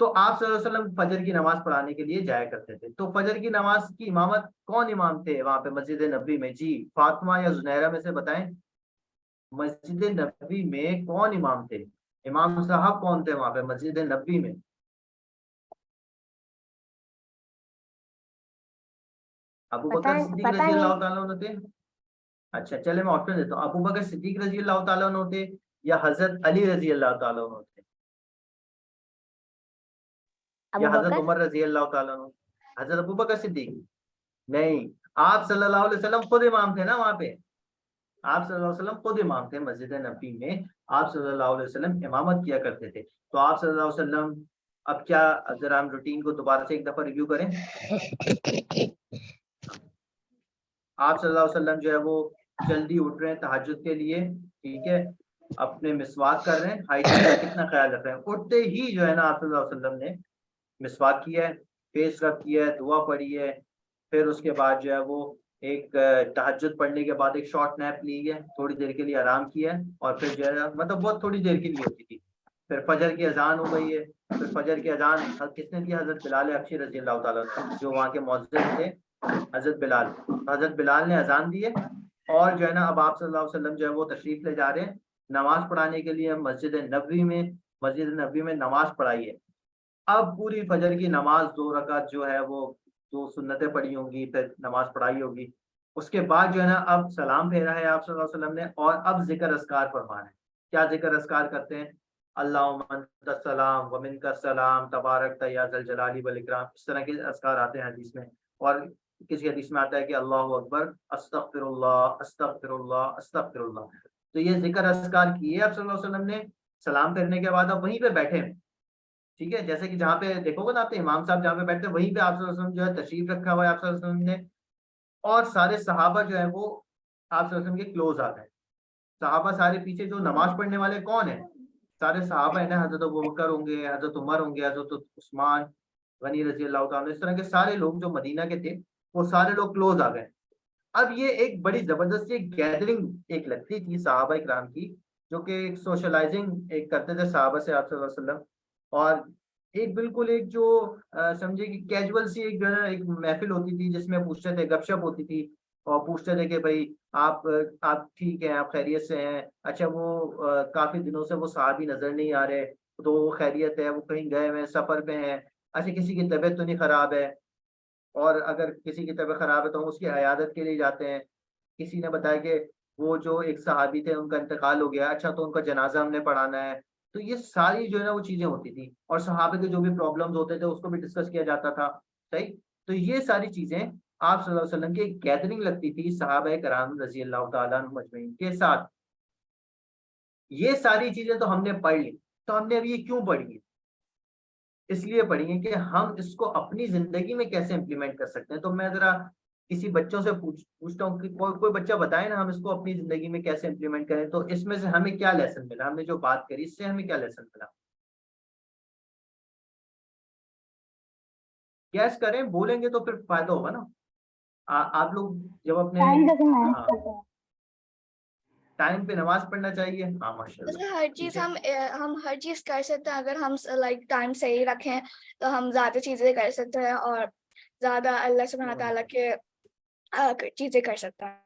तो आप सल्लल्लाहु अलैहि वसल्लम फजर की नमाज पढ़ाने के लिए जाया करते थे। तो फजर की नमाज की इमामत कौन इमाम थे वहां पे मस्जिद नबी में? जी, फातिमा या जुनैरा में से बताएं, मस्जिद नबी में कौन इमाम थे? इमाम साहब कौन थे वहां पे मस्जिद नबी में? अबू बकर सिद्दीक पता रजी नहीं। अल्लाह ताला अन्हु थे। अच्छा चले, मैं ऑप्शन देता हूँ। अबू बकर सिद्दीक रजी अल्लाह ताला अन्हु थे, या हजरत अली रजी अल्लाह ताला अन्हु थे, या अबू हजरत बकर। उमर रजी अल्लाह ताला अन्हु? हजरत अबू बकर सिद्दीक नहीं, आप सल्लल्लाहु अलैहि वसल्लम खुद इमाम थे ना वहां पे। आप सल्लल्लाहु अलैहि वसल्लम खुद इमाम थे मस्जिद नबी में। आप सल्लल्लाहु अलैहि वसल्लम इमामत किया करते थे। तो आप सल्लल्लाहु अलैहि वसल्लम, अब क्या, जरा हम रूटीन को दोबारा से एक दफा रिव्यू करें। आप सल्लल्लाहु अलैहि वसल्लम जो है वो जल्दी उठ रहे हैं तहज्जुद के लिए, ठीक है, अपने मिसवाक कर रहे हैं, हाइजीन का कितना ख्याल रख रहे हैं। उठते ही जो है ना आप सल्लल्लाहु अलैहि वसल्लम ने मिसवाक किया है, फेस रब किया है, दुआ पढ़ी है, फिर उसके बाद जो है वो एक तहज्जुद पढ़ने के बाद एक शॉर्ट नैप ली है, थोड़ी देर के लिए आराम किया है, और फिर जो है मतलब बहुत थोड़ी देर के लिए होती थी। फिर फजर की अजान हो गई है। फिर फजर की अजान किसने दी? हजरत बिलाल अबशी रजी अल्लाह ताला अन्हु, जो वहाँ के मौज़िन थे, हजरत बिलाल। हजरत बिलाल ने अजान दी है, और जो है ना अब आप सल्लल्लाहु अलैहि वसल्लम जो है वो तशरीफ ले जा रहे हैं नमाज पढ़ाने के लिए मस्जिद नबवी में। मस्जिद नबवी में नमाज पढ़ाई है। अब पूरी फजर की नमाज 2 रकात जो है वो, 2 सुन्नतें पढ़ी होंगी, फिर नमाज पढ़ाई होगी। उसके बाद जो है ना अब सलाम फेरा है आप सल्लल्लाहु अलैहि वसल्लम ने, और अब जिक्र अस्कार फरमाना है। क्या जिक्र अस्कार करते हैं? अल्लाहुम्मा अंतस सलाम व मिनकस सलाम तबारक या ज़ल जलाली वल इकराम, इस तरह के अस्कार आते हैं हदीस में। और किसी हदीस में आता है कि अल्लाहु अकबर, अस्तगफिरुल्लाह अस्तगफिरुल्लाह अस्तगफिरुल्लाह। तो ये जिक्र अस्कार किए आप सल्लल्लाहु अलैहि वसल्लम ने। सलाम फेरने के बाद अब वहीं पे बैठे हैं, ठीक है, जैसे कि जहाँ पे देखोगे ना आप, इमाम साहब जहाँ पे बैठते हैं वहीं पे आप सल्लल्लाहु अलैहि वसल्लम जो है तशरीफ रखा हुआ है आप सल्लल्लाहु अलैहि वसल्लम ने। और सारे सहाबा जो है वो आप सल्लल्लाहु अलैहि वसल्लम के क्लोज आ गए। सहाबा सारे पीछे जो नमाज पढ़ने वाले कौन है? सारे सहाबा है ना, हजरत अबू बकर होंगे, हजरत उमर होंगे, हजरत उस्मान गनी रजी अल्लाह ताला, इस तरह के सारे लोग जो मदीना के थे, वो सारे लोग क्लोज आ गए। अब ये एक बड़ी जबरदस्त एक गैदरिंग एक लगती थी सहाबा इकराम की, जो कि एक सोशलाइजिंग एक करते थे सहाबा से आप सल्लल्लाहु अलैहि वसल्लम। और एक बिल्कुल एक जो समझे कि कैजुअल सी एक जो है ना एक महफिल होती थी, जिसमें पूछते थे, गपशप होती थी, और पूछते थे कि भाई आप ठीक हैं, आप खैरियत से हैं? अच्छा वो काफी दिनों से वो साहबी नजर नहीं आ रहे, तो वो खैरियत है, वो कहीं गए हुए हैं, सफर पे हैं? अच्छा किसी की तबीयत तो नहीं खराब है? और अगर किसी की तबीयत खराब है तो हम उसकी अयादत के लिए जाते हैं। किसी ने बताया कि वो जो एक सहाबी थे उनका इंतकाल हो गया, अच्छा तो उनका जनाजा हमने पढ़ाना है। तो ये सारी जो है ना वो चीजें होती थी, और सहाबे के जो भी प्रॉब्लम्स होते थे उसको भी डिस्कस किया जाता था। सही। तो ये सारी चीजें आप सल्लल्लाहु अलैहि वसल्लम की एक गैदरिंग लगती थी सहाबा कराम रजी अल्लाह तआला अन्हुम अजमईन के साथ। ये सारी चीजें तो हमने पढ़ ली, तो हमने अभी ये क्यों पढ़ी है? इसलिए पढ़ी है कि हम इसको अपनी जिंदगी में कैसे इम्प्लीमेंट कर सकते हैं। तो मैं जरा किसी बच्चों से पूछता हूँ कि कोई बच्चा बताए ना, हम इसको अपनी जिंदगी में कैसे इम्प्लीमेंट करें, तो इसमें से हमें क्या लेसन मिला? हमने जो बात करी इससे हमें क्या लेसन मिला? गैस करें, बोलेंगे तो फिर फायदा होगा ना। आप लोग जब अपने, टाइम का मैनेज हाँ, करते हैं। टाइम पे नमाज पढ़ना चाहिए, हाँ माशाल्लाह, जैसे हर ठीक चीज है। हम हर चीज कर सकते हैं अगर हम लाइक टाइम सही रखें, तो हम ज्यादा चीजें कर सकते हैं और ज्यादा अल्लाह सुब्हान ताला के चीजें कर सकते हैं।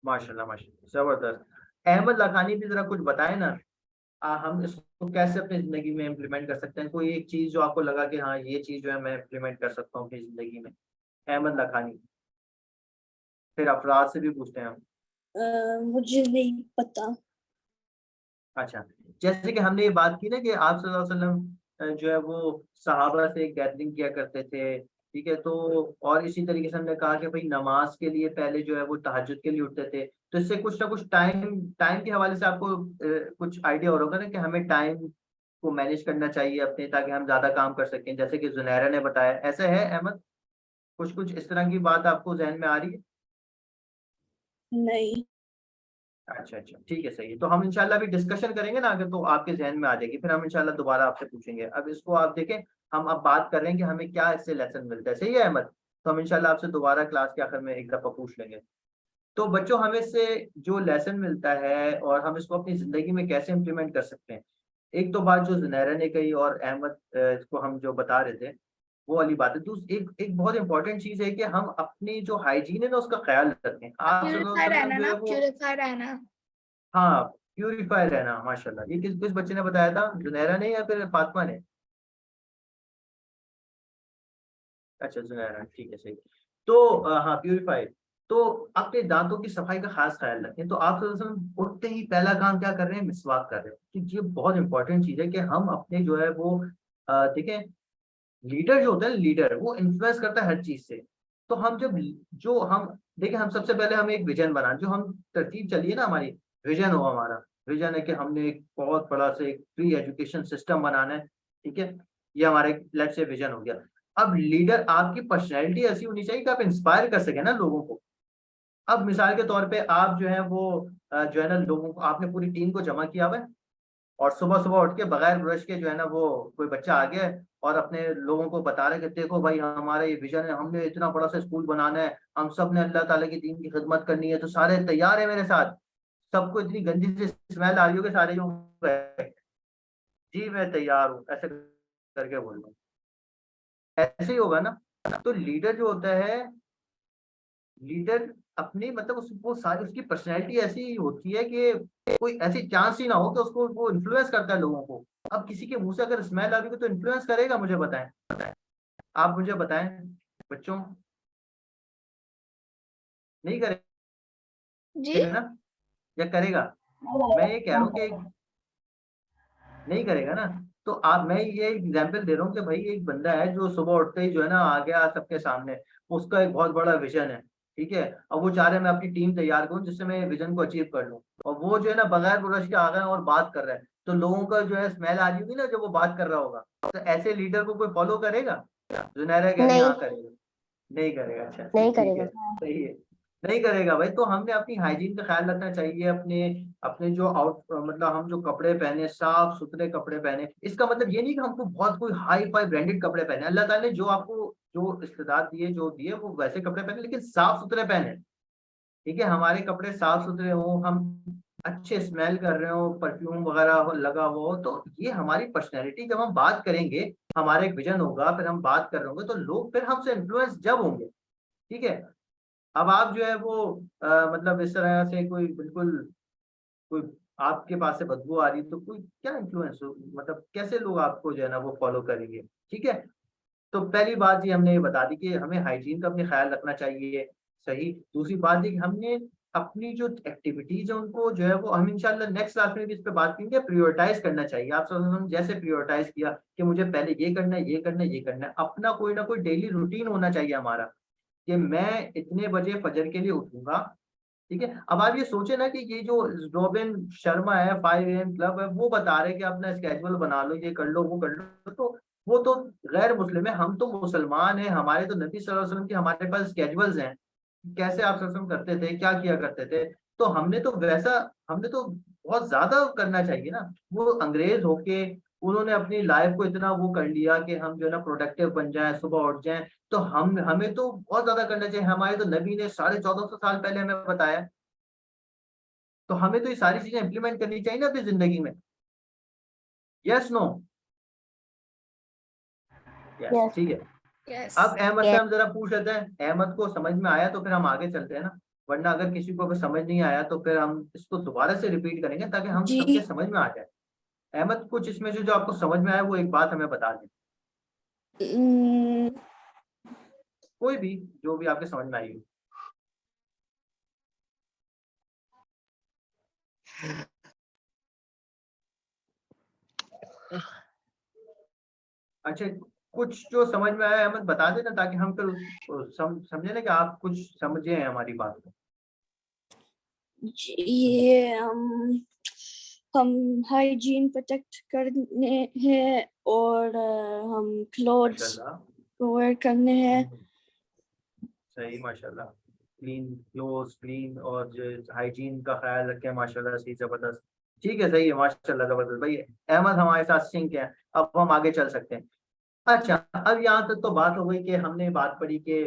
माशाल्लाह माशाल्लाह, जबरदस्त। अहमद लखानी भी जरा कुछ बताए ना, हम इसको कैसे अपनी जिंदगी में इम्प्लीमेंट कर सकते हैं? कोई एक चीज जो आपको लगा कि हाँ ये चीज जो है मैं इम्प्लीमेंट कर सकता हूँ अपनी जिंदगी में। अहमद लखानी, फिर अफराद से भी पूछते हैं हम। मुझे नहीं पता। अच्छा, जैसे कि हमने ये बात की ना कि आप सल्लल्लाहु अलैहि वसल्लम जो है वो सहाबा से गैदरिंग किया करते थे, ठीक है। तो और इसी तरीके से हमने कहा कि भाई नमाज के लिए पहले जो है वो तहज्जुद के लिए उठते थे, तो इससे कुछ ना कुछ टाइम टाइम के हवाले से आपको कुछ आइडिया हो रहा होगा ना कि हमें टाइम को मैनेज करना चाहिए अपने, ताकि हम ज्यादा काम कर सकें, जैसे कि जुनैरा ने बताया। ऐसा है अहमद, कुछ कुछ इस तरह की बात आपको जहन में आ रही है? नहीं। अच्छा अच्छा, ठीक है, सही है। तो हम इंशाल्लाह भी डिस्कशन करेंगे ना आगे, तो आपके जहन में आ जाएगी, फिर हम इंशाल्लाह दोबारा आपसे पूछेंगे। अब इसको आप देखें, हम अब बात कर रहे हैं कि हमें क्या इससे लेसन मिलता है, सही है अहमद? तो हम इंशाल्लाह आपसे दोबारा क्लास के आखिर में एक दफा पूछ लेंगे। तो बच्चों, हमें इससे जो लेसन मिलता है और हम इसको अपनी जिंदगी में कैसे इम्प्लीमेंट कर सकते हैं, एक तो बात जो जुनैरा ने कही और अहमद इसको हम जो बता रहे थे, वो वाली बात है। दूसरी एक एक बहुत इंपॉर्टेंट चीज है कि हम अपनी जो हाइजीन है ना उसका ख्याल रखें। आप सल्लल्लाहु प्यूरिफाई अलैहि वसल्लम रहना जो ना, है वो, प्यूरिफाई रहना। हाँ, प्यूरिफाई रहना, माशाल्लाह। ये किस किस बच्चे ने बताया था, जुनैरा ने या फिर फातिमा ने? अच्छा, जुनैरा, ठीक है, सही। तो हाँ, प्यूरिफाई। तो अपने दांतों की सफाई का खास ख्याल रखें। तो आप सल्लल्लाहु अलैहि वसल्लम उठते ही पहला काम क्या कर रहे हैं? मिसवाक कर रहे हैं। कि ये बहुत इंपॉर्टेंट चीज है कि हम अपने जो है वो देखें, लीडर जो होता है, लीडर वो इन्फ्लुएंस करता है हर चीज से। तो हम जब जो हम देखिए, हम सबसे पहले हमें एक विजन बना, जो हम तरतीब चलिए ना, हमारी विजन हो, हमारा विजन है कि हमने एक बहुत बड़ा से एक फ्री एजुकेशन सिस्टम बनाना है, ठीक है। ये हमारा एक लेट्स से विजन हो गया। अब लीडर, आपकी पर्सनैलिटी ऐसी होनी चाहिए कि आप इंस्पायर कर सके ना लोगों को। अब मिसाल के तौर पे आप जो है वो जो है ना, लोगों को, आपने पूरी टीम को जमा किया हुआ है, और सुबह सुबह उठ के बगैर ब्रश के जो है ना वो कोई बच्चा आ गया है और अपने लोगों को बता रहा है कि देखो भाई, हमारा ये विजन है, हमने इतना बड़ा सा स्कूल बनाना है, हम सब ने अल्लाह ताला की दीन की खिदमत करनी है, तो सारे तैयार है मेरे साथ। सबको इतनी गंदी सी स्मेल आ रही हो कि सारे जो जी मैं तैयार हूँ, ऐसे करके बोल रहा हूँ। ऐसे ही होगा ना। तो लीडर जो होता है, लीडर अपनी मतलब वो सारी उसकी पर्सनैलिटी ऐसी होती है कि कोई ऐसी चांस ही ना हो कि उसको वो इन्फ्लुएंस करता है लोगों को। अब किसी के मुंह से अगर स्मेल आ रही है तो इन्फ्लुएंस करेगा, मुझे बताएं, आप मुझे बताएं बच्चों, नहीं जी। करेगा ना, या करेगा? मैं ये कह रहा हूँ कि नहीं करेगा ना। तो आप, मैं ये एग्जांपल दे रहा हूँ कि भाई एक बंदा है जो सुबह उठते ही जो है ना आ गया सबके सामने, उसका एक बहुत बड़ा विजन है, ठीक है। अब वो चाह रहे हैं मैं अपनी टीम तैयार करूँ जिससे मैं विजन को अचीव कर लूँ, और वो जो है ना बगैर ब्रश के आ गए और बात कर रहा है, तो लोगों का जो है स्मेल आ रही होगी ना जब वो बात कर रहा होगा, तो ऐसे लीडर को कोई फॉलो करेगा? जुनैरा कह रही है नहीं, हाँ करेगा। नहीं करेगा, अच्छा नहीं ठीक करेगा। है, सही है। नहीं करेगा भाई। तो हमने अपनी हाइजीन का ख्याल रखना चाहिए, अपने अपने जो मतलब हम जो कपड़े पहने, साफ सुथरे कपड़े पहने। इसका मतलब ये नहीं कि हमको बहुत कोई हाई फाई ब्रांडेड कपड़े पहने, अल्लाह ताला ने जो आपको जो इस्तेदाद दिए, जो दिए, वो वैसे कपड़े पहने, लेकिन साफ सुथरे पहने, ठीक है। हमारे कपड़े साफ सुथरे हो, हम अच्छे स्मेल कर रहे हो, परफ्यूम वगैरह लगा हुआ हो, तो ये हमारी पर्सनैलिटी। जब हम बात करेंगे, हमारा एक विजन होगा, फिर हम बात कर रहे होंगे, तो लोग फिर हमसे इन्फ्लुएंस जब होंगे, ठीक है। अब आप जो है वो मतलब इस तरह से कोई बिल्कुल कोई आपके पास से बदबू आ रही, तो कोई क्या इन्फ्लुएंस हो, मतलब कैसे लोग आपको जो है ना वो फॉलो करेंगे, ठीक है। तो पहली बात ये हमने ये बता दी कि हमें हाइजीन का अपने ख्याल रखना चाहिए, सही। दूसरी बात ये कि हमने अपनी जो एक्टिविटीज है उनको जो है वो हम इंशाल्लाह नेक्स्ट क्लास में भी इस पे बात करेंगे, प्रायोरिटाइज करना चाहिए। आप सब जैसे प्रायोरिटाइज किया कि मुझे पहले ये करना है, ये करना है, ये करना है, अपना कोई ना कोई डेली रूटीन होना चाहिए हमारा, कि मैं इतने बजे फजर के लिए उठूंगा, ठीक है। अब आप ये सोचे ना कि ये जो रॉबिन शर्मा है, 5 AM क्लब है, वो बता रहे कि अपना स्केड्यूल बना लो, ये कर लो, वो कर लो, तो वो तो गैर मुस्लिम है, हम तो मुसलमान हैं, हमारे तो नबी सल्लल्लाहु अलैहि वसल्लम के हमारे पास स्केड्यूल्स हैं, कैसे आप सत्संग करते थे, क्या किया करते थे। तो हमने तो वैसा, हमने तो बहुत ज्यादा करना चाहिए ना। वो अंग्रेज होके उन्होंने अपनी लाइफ को इतना वो कर लिया कि हम जो है ना प्रोडक्टिव बन जाएं, सुबह उठ जाएं, तो हम हमें तो बहुत ज्यादा करना चाहिए। हमारे तो नबी ने 1450 साल पहले हमें बताया, तो हमें तो ये सारी चीजें इंप्लीमेंट करनी चाहिए ना अपनी जिंदगी में। Yes no? Yes, yes. ठीक है। यस। अब अहमद से यस। हम जरा पूछ लेते हैं, अहमद को समझ में आया तो फिर हम आगे चलते हैं ना, वरना अगर किसी को अगर समझ नहीं आया तो फिर हम इसको दोबारा से रिपीट करेंगे ताकि हम जी। सबके समझ में आ जाए। अहमद, कुछ इसमें से जो आपको समझ में आया वो एक बात हमें बता दें, हम्म, कोई भी, जो भी आपके समझ में आई हो। अच्छा, कुछ जो समझ में आया अहमद बता देना, ताकि हम फिर समझे ना कि आप कुछ समझे हैं हमारी बात को। ये हम हाइजीन प्रोटेक्ट करने हैं और हम क्लोथ्स माशाल्लाह, वेयर करने हैं। सही, माशाल्लाह। क्लीन क्लोथ, क्लीन और जो हाइजीन का ख्याल रखें, माशाल्लाह, सही, जबरदस्त। ठीक है, सही है, माशाल्लाह, जबरदस्त। भाई अहमद हमारे साथ सिंक है, अब हम आगे चल सकते हैं। अच्छा, अब यहाँ तक तो बात हो गई कि हमने बात पढ़ी कि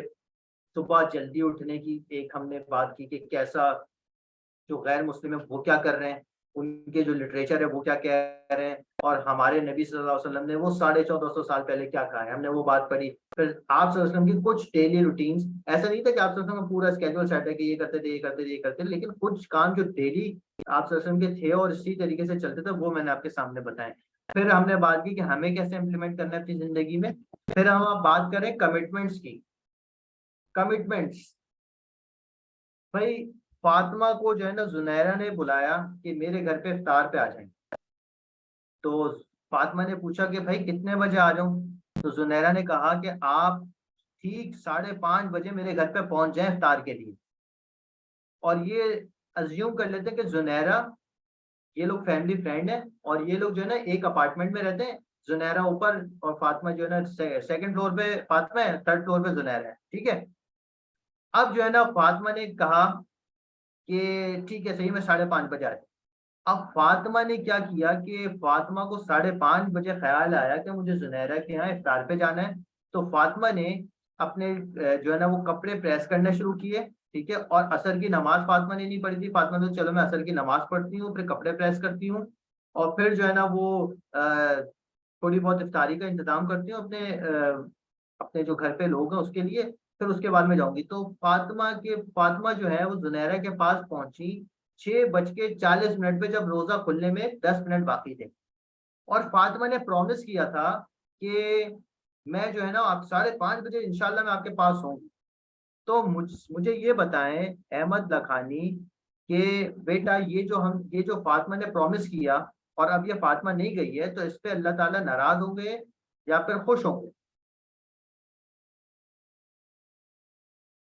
सुबह जल्दी उठने की, एक हमने बात की कि कैसा जो गैर मुस्लिम है वो क्या कर रहे हैं, उनके जो लिटरेचर है वो क्या कह रहे हैं, और हमारे नबी सल्लल्लाहु अलैहि वसल्लम ने वो 1450 साल पहले क्या कहा है, हमने वो बात पढ़ी। फिर आप सल्लल्लाहु अलैहि वसल्लम की कुछ डेली रूटीन्स, ऐसा नहीं था कि आप सल्लल्लाहु अलैहि वसल्लम का पूरा स्केड्यूल सेट है कि ये करते थे, ये करते थे, ये करते थे, लेकिन कुछ काम जो डेली आप सल्लल्लाहु अलैहि वसल्लम के थे और इसी तरीके से चलते थे, वो मैंने आपके सामने बताए। फिर हमने बात की कि हमें कैसे इम्प्लीमेंट करना है अपनी जिंदगी में। फिर हम अब बात करें कमिटमेंट्स की। कमिटमेंट्स, भाई फातिमा को जो है ना जुनैरा ने बुलाया कि मेरे घर पे इफ्तार पे आ जाएं। तो फातिमा ने पूछा कि भाई कितने बजे आ जाऊं, तो जुनैरा ने कहा कि आप ठीक 5:30 बजे मेरे घर पे पहुंच जाएं इफ्तार के लिए। और ये अज्यूम कर लेते हैं कि जुनैरा, ये लोग फैमिली फ्रेंड है और ये लोग जो है ना एक अपार्टमेंट में रहते हैं। जुनैरा ऊपर और फातिमा जो है ना सेकंड फ्लोर पे फातिमा है, थर्ड फ्लोर पे जुनैरा है, ठीक है। अब जो है ना फातिमा ने कहा कि ठीक है, सही, मैं 5:30 बजे आ जाऊं। अब फातिमा ने क्या किया कि फातिमा को 5:30 बजे ख्याल आया कि मुझे जुनैरा के यहाँ इफ्तार पे जाना है। तो फातिमा ने अपने जो है ना वो कपड़े प्रेस करने शुरू किए, ठीक है। और असर की नमाज फातिमा ने नहीं पढ़ी थी, फातिमा ने चलो मैं असर की नमाज पढ़ती हूँ, फिर कपड़े प्रेस करती हूँ, और फिर जो है ना वो थोड़ी बहुत इफ्तारी का इंतजाम करती हूँ अपने अपने जो घर पे लोग हैं उसके लिए, फिर उसके बाद में जाऊंगी। तो फातिमा जो है वो जुनैरा के पास पहुंची 6:40 पे, जब रोजा खुलने में 10 मिनट बाकी थे। और फातिमा ने प्रॉमिस किया था कि मैं जो है ना आप 5:30 बजे इंशाल्लाह मैं आपके पास होंगी। तो मुझे ये बताएं अहमद लखानी कि बेटा ये जो फातिमा ने प्रॉमिस किया और अब ये फातिमा नहीं गई है, तो इस पे अल्लाह ताला नाराज होंगे या फिर खुश होंगे?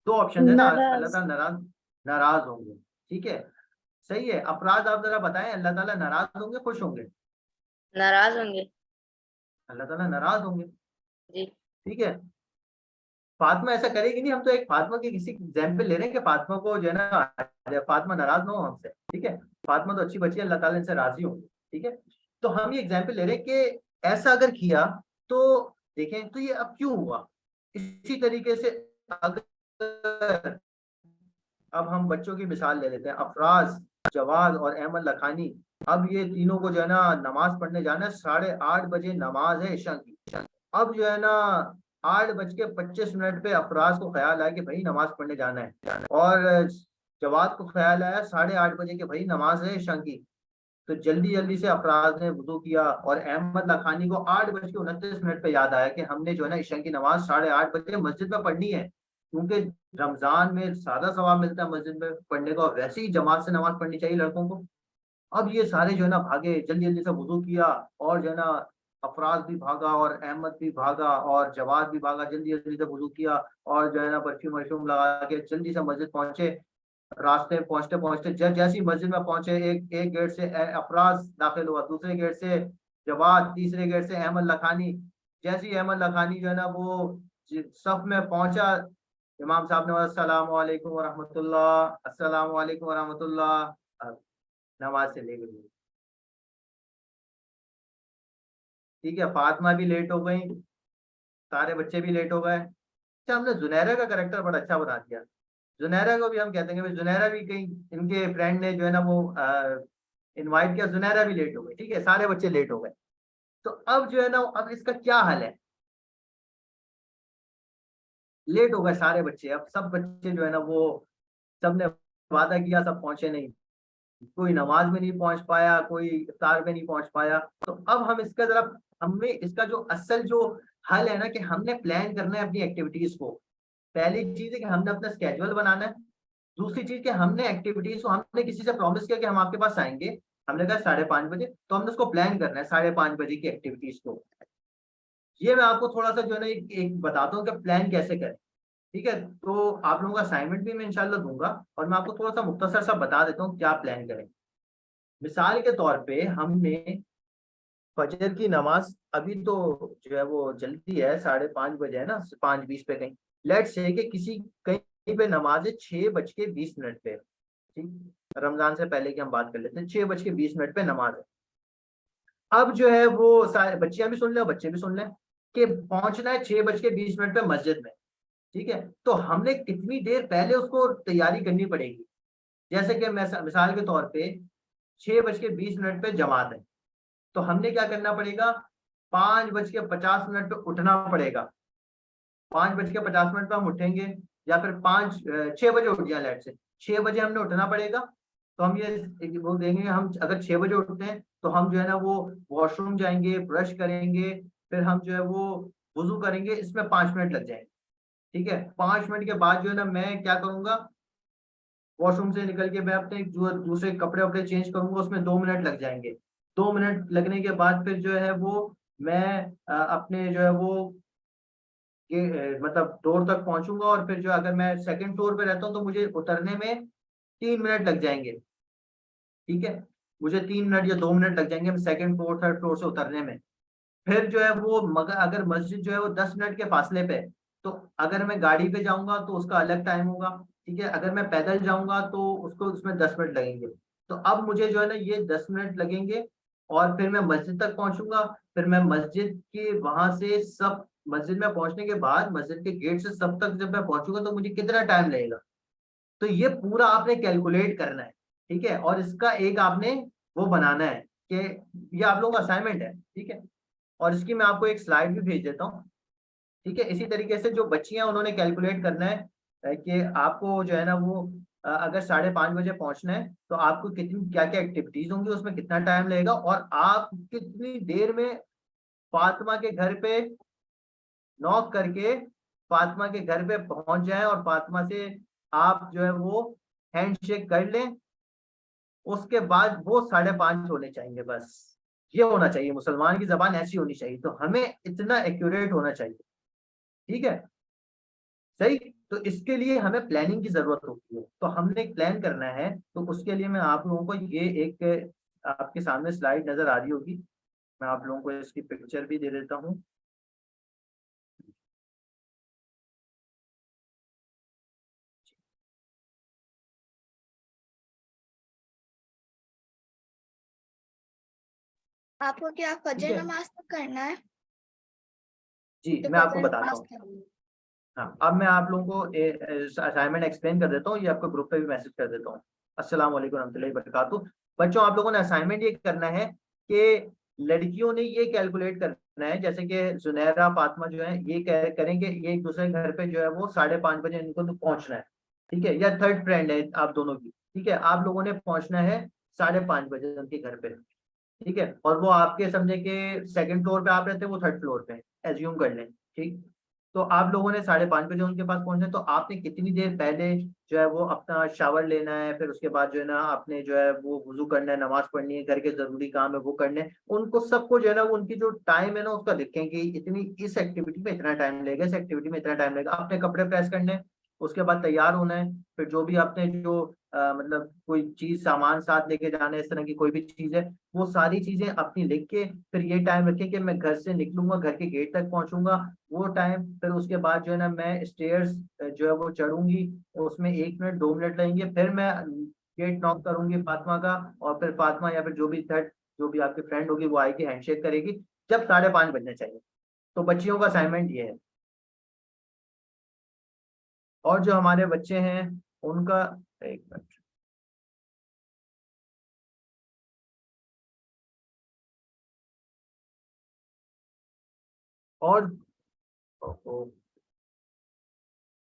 दो ऑप्शन है ना, अल्लाह नाराज। ताला नाराज, नाराज होंगे, ठीक है, सही है। अपराध आप जरा बताएं, अल्लाह ताला नाराज होंगे, खुश होंगे? नाराज होंगे। अल्लाह ताला नाराज होंगे, जी। ठीक है। फातिमा ऐसा करेगी नहीं, हम तो एक फातिमा की किसी एग्जाम्पल ले रहे हैं कि फातिमा को जो है ना फातिमा नाराज ना हो हमसे, ठीक है। फातिमा तो अच्छी बच्ची है, अल्लाह ताला इनसे राजी होंगे, ठीक है। तो हम ये एग्जाम्पल ले रहे हैं कि ऐसा अगर किया तो देखें तो ये अब क्यों हुआ। इसी तरीके से अगर अब हम बच्चों की मिसाल ले लेते हैं, अफराज, जवाद और अहमद लखानी, अब ये तीनों को जो है ना नमाज पढ़ने जाना है, 8:30 बजे नमाज है इशा की। अब जो है ना 8:25 पे अफराज को ख्याल आया कि भाई नमाज पढ़ने जाना है, और जवाद को ख्याल आया 8:30 बजे कि भाई नमाज है इशा की। तो जल्दी जल्दी से अफराज ने वुजू किया, और अहमद लखानी को 8:29 पे याद आया कि हमने जो है ना इशा की नमाज 8:30 बजे मस्जिद में पढ़नी है, क्योंकि रमजान में ज्यादा सवाब मिलता है मस्जिद में पढ़ने का, और वैसे ही जमात से नमाज पढ़नी चाहिए लड़कों को। अब ये सारे जो है ना भागे, जल्दी जल्दी से वुजू किया, और जो है ना अफराज भी भागा और अहमद भी भागा और जवाद भी भागा, जल्दी जल्दी से वुजू किया, और जो है ना परफ्यूम वर्फ्यूम लगा के जल्दी से मस्जिद पहुंचे। रास्ते में पहुंचते पहुंचते जैसे ही मस्जिद में पहुंचे, एक एक गेट से अफराज दाखिल हुआ, दूसरे गेट से जवाद, तीसरे गेट से अहमद लखानी। जैसे ही अहमद लखानी जो है ना वो सफ में पहुंचा, इमाम साहब ने अस्सलाम वालेकुम व रहमतुल्लाह, अस्सलाम वालेकुम व रहमतुल्लाह, नमाज से ले गई, ठीक है। फातिमा भी लेट हो गई, सारे बच्चे भी लेट हो गए। अच्छा, हमने जुनैरा का करेक्टर बड़ा अच्छा बना दिया। जुनैरा को भी हम कहते हैं कि जुनैरा भी कहीं इनके फ्रेंड ने जो है ना वो इनवाइट किया, जुनैरा भी लेट हो गई, ठीक है, सारे बच्चे लेट हो गए। तो अब जो है ना अब इसका क्या हल है? लेट हो गए सारे बच्चे, अब सब बच्चे जो है ना वो सबने वादा किया, सब पहुंचे नहीं, कोई नमाज में नहीं पहुंच पाया, कोई इफ्तार में नहीं पहुंच पाया। तो अब हम इसका जरा, हमें इसका जो असल जो हल है ना कि हमने प्लान करना है अपनी एक्टिविटीज को। पहली चीज है कि हमने अपना स्केड्यूल बनाना है। दूसरी चीज कि हमने एक्टिविटीज को, हमने किसी से प्रॉमिस किया कि हम आपके पास आएंगे, हमने कहा 5:30 बजे, तो हमने उसको प्लान करना है 5:30 बजे की एक्टिविटीज को। ये मैं आपको थोड़ा सा जो है ना एक बताता हूँ कि प्लान कैसे करें। ठीक है, तो आप लोगों का असाइनमेंट भी मैं इंशाल्लाह दूंगा और मैं आपको थोड़ा सा मुख्तसर सा बता देता हूँ क्या प्लान करें। मिसाल के तौर पे हमने फजर की नमाज अभी तो जो है वो जल्दी है, 5:30 बजे है ना, 5:20 पे कहीं लेट से कि किसी कहीं पे नमाज है 6:20 पे। ठीक, रमजान से पहले की हम बात कर लेते हैं, 6:20 पे नमाज है। अब जो है वो सारे बच्चियां भी सुन लें और बच्चे भी सुन लें कि पहुंचना है 6:20 पे मस्जिद में। ठीक है, तो हमने कितनी देर पहले उसको तैयारी करनी पड़ेगी। जैसे कि मिसाल के तौर पे 6:20 पे जमात है, तो हमने क्या करना पड़ेगा, 5:50 पे उठना पड़ेगा। 5:50 पे हम उठेंगे, या फिर 6 बजे उठ जाए, लेट से 6 बजे हमने उठना पड़ेगा। तो हम ये वो देंगे, हम अगर 6 बजे उठते हैं तो हम जो है ना वो वॉशरूम जाएंगे, ब्रश करेंगे, फिर हम जो है वो वुजू करेंगे, इसमें 5 मिनट लग जाएंगे। ठीक है, 5 मिनट के बाद जो है ना मैं क्या करूंगा, वॉशरूम से निकल के मैं अपने जो दूसरे कपड़े वपड़े चेंज करूंगा, उसमें 2 मिनट लग जाएंगे। 2 मिनट लगने के बाद फिर जो है वो मैं अपने जो है वो मतलब डोर तक पहुंचूंगा, और फिर जो अगर मैं सेकंड फ्लोर पे रहता हूँ तो मुझे उतरने में 3 मिनट लग जाएंगे। ठीक है, मुझे 3 मिनट या 2 मिनट लग जाएंगे सेकंड फ्लोर थर्ड फ्लोर से उतरने में। फिर जो है वो मगर अगर मस्जिद जो है वो 10 मिनट के फासले पे है, तो अगर मैं गाड़ी पे जाऊंगा तो उसका अलग टाइम होगा। ठीक है, अगर मैं पैदल जाऊंगा तो उसको उसमें 10 मिनट लगेंगे। तो अब मुझे जो है ना ये 10 मिनट लगेंगे, और फिर मैं मस्जिद तक पहुंचूंगा। फिर मैं मस्जिद के वहां से सब मस्जिद में पहुंचने के बाद मस्जिद के गेट से सब तक जब मैं पहुंचूंगा तो मुझे कितना टाइम लगेगा। तो ये पूरा आपने कैलकुलेट करना है। ठीक है, और इसका एक आपने वो बनाना है कि ये आप लोगों का असाइनमेंट है। ठीक है, और इसकी मैं आपको एक स्लाइड भी भेज देता हूँ। ठीक है, इसी तरीके से जो बच्चियां उन्होंने कैलकुलेट करना है कि आपको जो है ना वो अगर 5:30 बजे पहुंचना है तो आपको कितनी क्या क्या एक्टिविटीज होंगी, उसमें कितना टाइम लगेगा, और आप कितनी देर में फातिमा के घर पे नॉक करके फातिमा के घर पे पहुंच जाएं और फातिमा से आप जो है वो हैंडशेक कर लें। उसके बाद वो 5:30 होने चाहिए, बस ये होना चाहिए। मुसलमान की जबान ऐसी होनी चाहिए, तो हमें इतना एक्यूरेट होना चाहिए। ठीक है, सही। तो इसके लिए हमें प्लानिंग की जरूरत होती है, तो हमने एक प्लान करना है। तो उसके लिए मैं आप लोगों को ये एक आपके सामने स्लाइड नजर आ रही होगी, मैं आप लोगों को इसकी पिक्चर भी दे देता हूँ। आपको क्या ठीक फजर है नमाज तक करना है? जी, तो मैं आपको फजर बताता नमाज हूँ। तक। हाँ, अब मैं आप लोगों को असाइनमेंट एक्सप्लेन कर देता हूँ, ये आपको ग्रुप पे भी मैसेज कर देता हूँ। अस्सलाम वालेकुम रहमतुल्लाहि वबरकातुहू। बच्चों, आप लोगों ने असाइनमेंट ये करना है कि लड़कियों ने ये कैलकुलेट करना है, जैसे कि जुनैरा फातिमा जो है ये करेंगे, ये एक दूसरे घर पे जो है वो 5:30 बजे इनको तो पहुंचना है। ठीक है, या थर्ड फ्रेंड है आप दोनों की। ठीक है, आप लोगों ने पहुंचना है 5:30 बजे उनके घर पे। ठीक है, और वो आपके समझे कि सेकंड फ्लोर पे आप रहते हैं, वो थर्ड फ्लोर पे एज्यूम कर लें। ठीक, तो आप लोगों ने 5:30 बजे उनके पास पहुंचना है, तो आपने कितनी देर पहले जो है वो अपना शावर लेना है, फिर उसके बाद जो है ना आपने जो है वो वुजू करना है, नमाज पढ़नी है, घर के जरूरी काम है वो करने हैं। उनको सबको जो है ना वो उनकी जो टाइम है ना उसका लिखेंगे, इतनी इस एक्टिविटी में इतना टाइम लगेगा, इस एक्टिविटी में इतना टाइम लगेगा। अपने कपड़े प्रेस करने हैं, उसके बाद तैयार होना है, फिर जो भी आपने जो मतलब कोई चीज सामान साथ लेके जाना है, इस तरह की कोई भी चीज है, वो सारी चीजें अपनी लिख के फिर ये टाइम रखें कि मैं घर से निकलूंगा, घर के गेट तक पहुंचूंगा, वो टाइम। फिर उसके बाद जो है ना मैं स्टेयर्स जो है वो चढ़ूंगी, उसमें 1 मिनट 2 मिनट लगेंगे, फिर मैं गेट नॉक करूंगी फातिमा का, और फिर फातिमा या फिर जो भी थर्ड जो भी आपकी फ्रेंड होगी वो आएगी, हैंडशेक करेगी, जब 5:30 बजने चाहिए। तो बच्चियों का असाइनमेंट ये है। और जो हमारे बच्चे हैं उनका, एक मिनट, और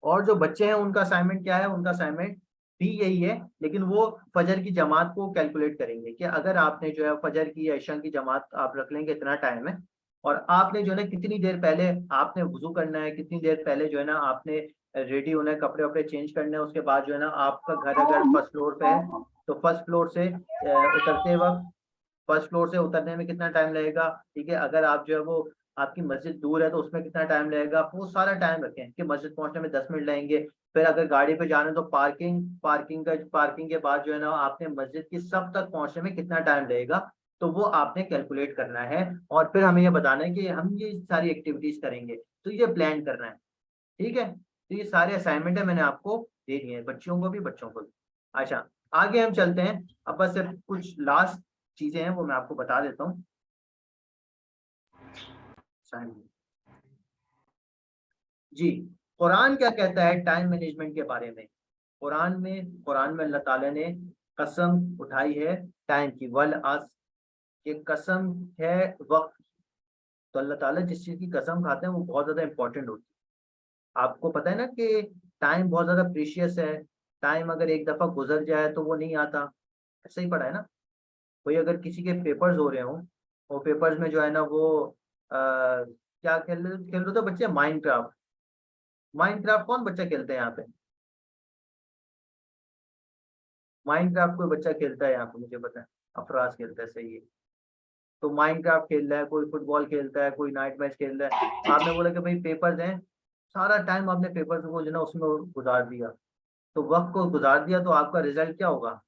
और जो बच्चे हैं उनका असाइनमेंट क्या है, उनका असाइनमेंट भी यही है, लेकिन वो फजर की जमात को कैलकुलेट करेंगे कि अगर आपने जो है फजर की या इशा की जमात आप रख लेंगे, इतना टाइम है, और आपने जो है ना कितनी देर पहले आपने वुजू करना है, कितनी देर पहले जो है ना आपने रेडी होना है, कपड़े वपड़े चेंज करने हैं। उसके बाद जो है ना आपका घर अगर फर्स्ट फ्लोर पे है तो फर्स्ट फ्लोर से उतरते वक्त फर्स्ट फ्लोर से उतरने में कितना टाइम लगेगा। ठीक है, अगर आप जो है वो आपकी मस्जिद दूर है तो उसमें कितना टाइम लगेगा, आप वो सारा टाइम रखें कि मस्जिद पहुंचने में 10 मिनट लगेंगे। फिर अगर गाड़ी पे जाना है तो पार्किंग के बाद जो है ना आपने मस्जिद की सब तक पहुंचने में कितना टाइम लगेगा, तो वो आपने कैलकुलेट करना है। और फिर हमें ये बताना है कि हम ये सारी एक्टिविटीज करेंगे, तो ये प्लान करना है। ठीक है, तो ये सारे असाइनमेंट है मैंने आपको दे दिए हैं, बच्चियों को भी बच्चों को भी। अच्छा, आगे हम चलते हैं। अब बस सिर्फ कुछ लास्ट चीजें हैं वो मैं आपको बता देता हूँ। जी, कुरान क्या कहता है टाइम मैनेजमेंट के बारे में। कुरान में अल्लाह ताला ने कसम उठाई है टाइम की, वल अस, ये कसम है वक्त। तो अल्लाह ताला जिस चीज की कसम खाते हैं वो बहुत ज्यादा इंपॉर्टेंट होती है। आपको पता है ना कि टाइम बहुत ज्यादा प्रीशियस है। टाइम अगर एक दफा गुजर जाए तो वो नहीं आता, ऐसा ही पढ़ा है ना। कोई अगर किसी के पेपर्स हो रहे हो, वो पेपर्स में जो है ना वो क्या खेल रहे थे बच्चे, माइनक्राफ्ट। माइनक्राफ्ट कौन बच्चा खेलते हैं यहाँ पे? माइनक्राफ्ट कोई बच्चा खेलता है यहाँ पे, मुझे पता है अफराज खेलता है, सही है। तो माइनक्राफ्ट खेल रहा है कोई, फुटबॉल खेलता है कोई, नाइट मैच खेल रहा है। आपने बोला कि भाई पेपर्स हैं, सारा टाइम आपने पेपर्स को जो ना उसमें गुजार दिया, तो वक्त को गुजार दिया, तो आपका रिजल्ट क्या होगा?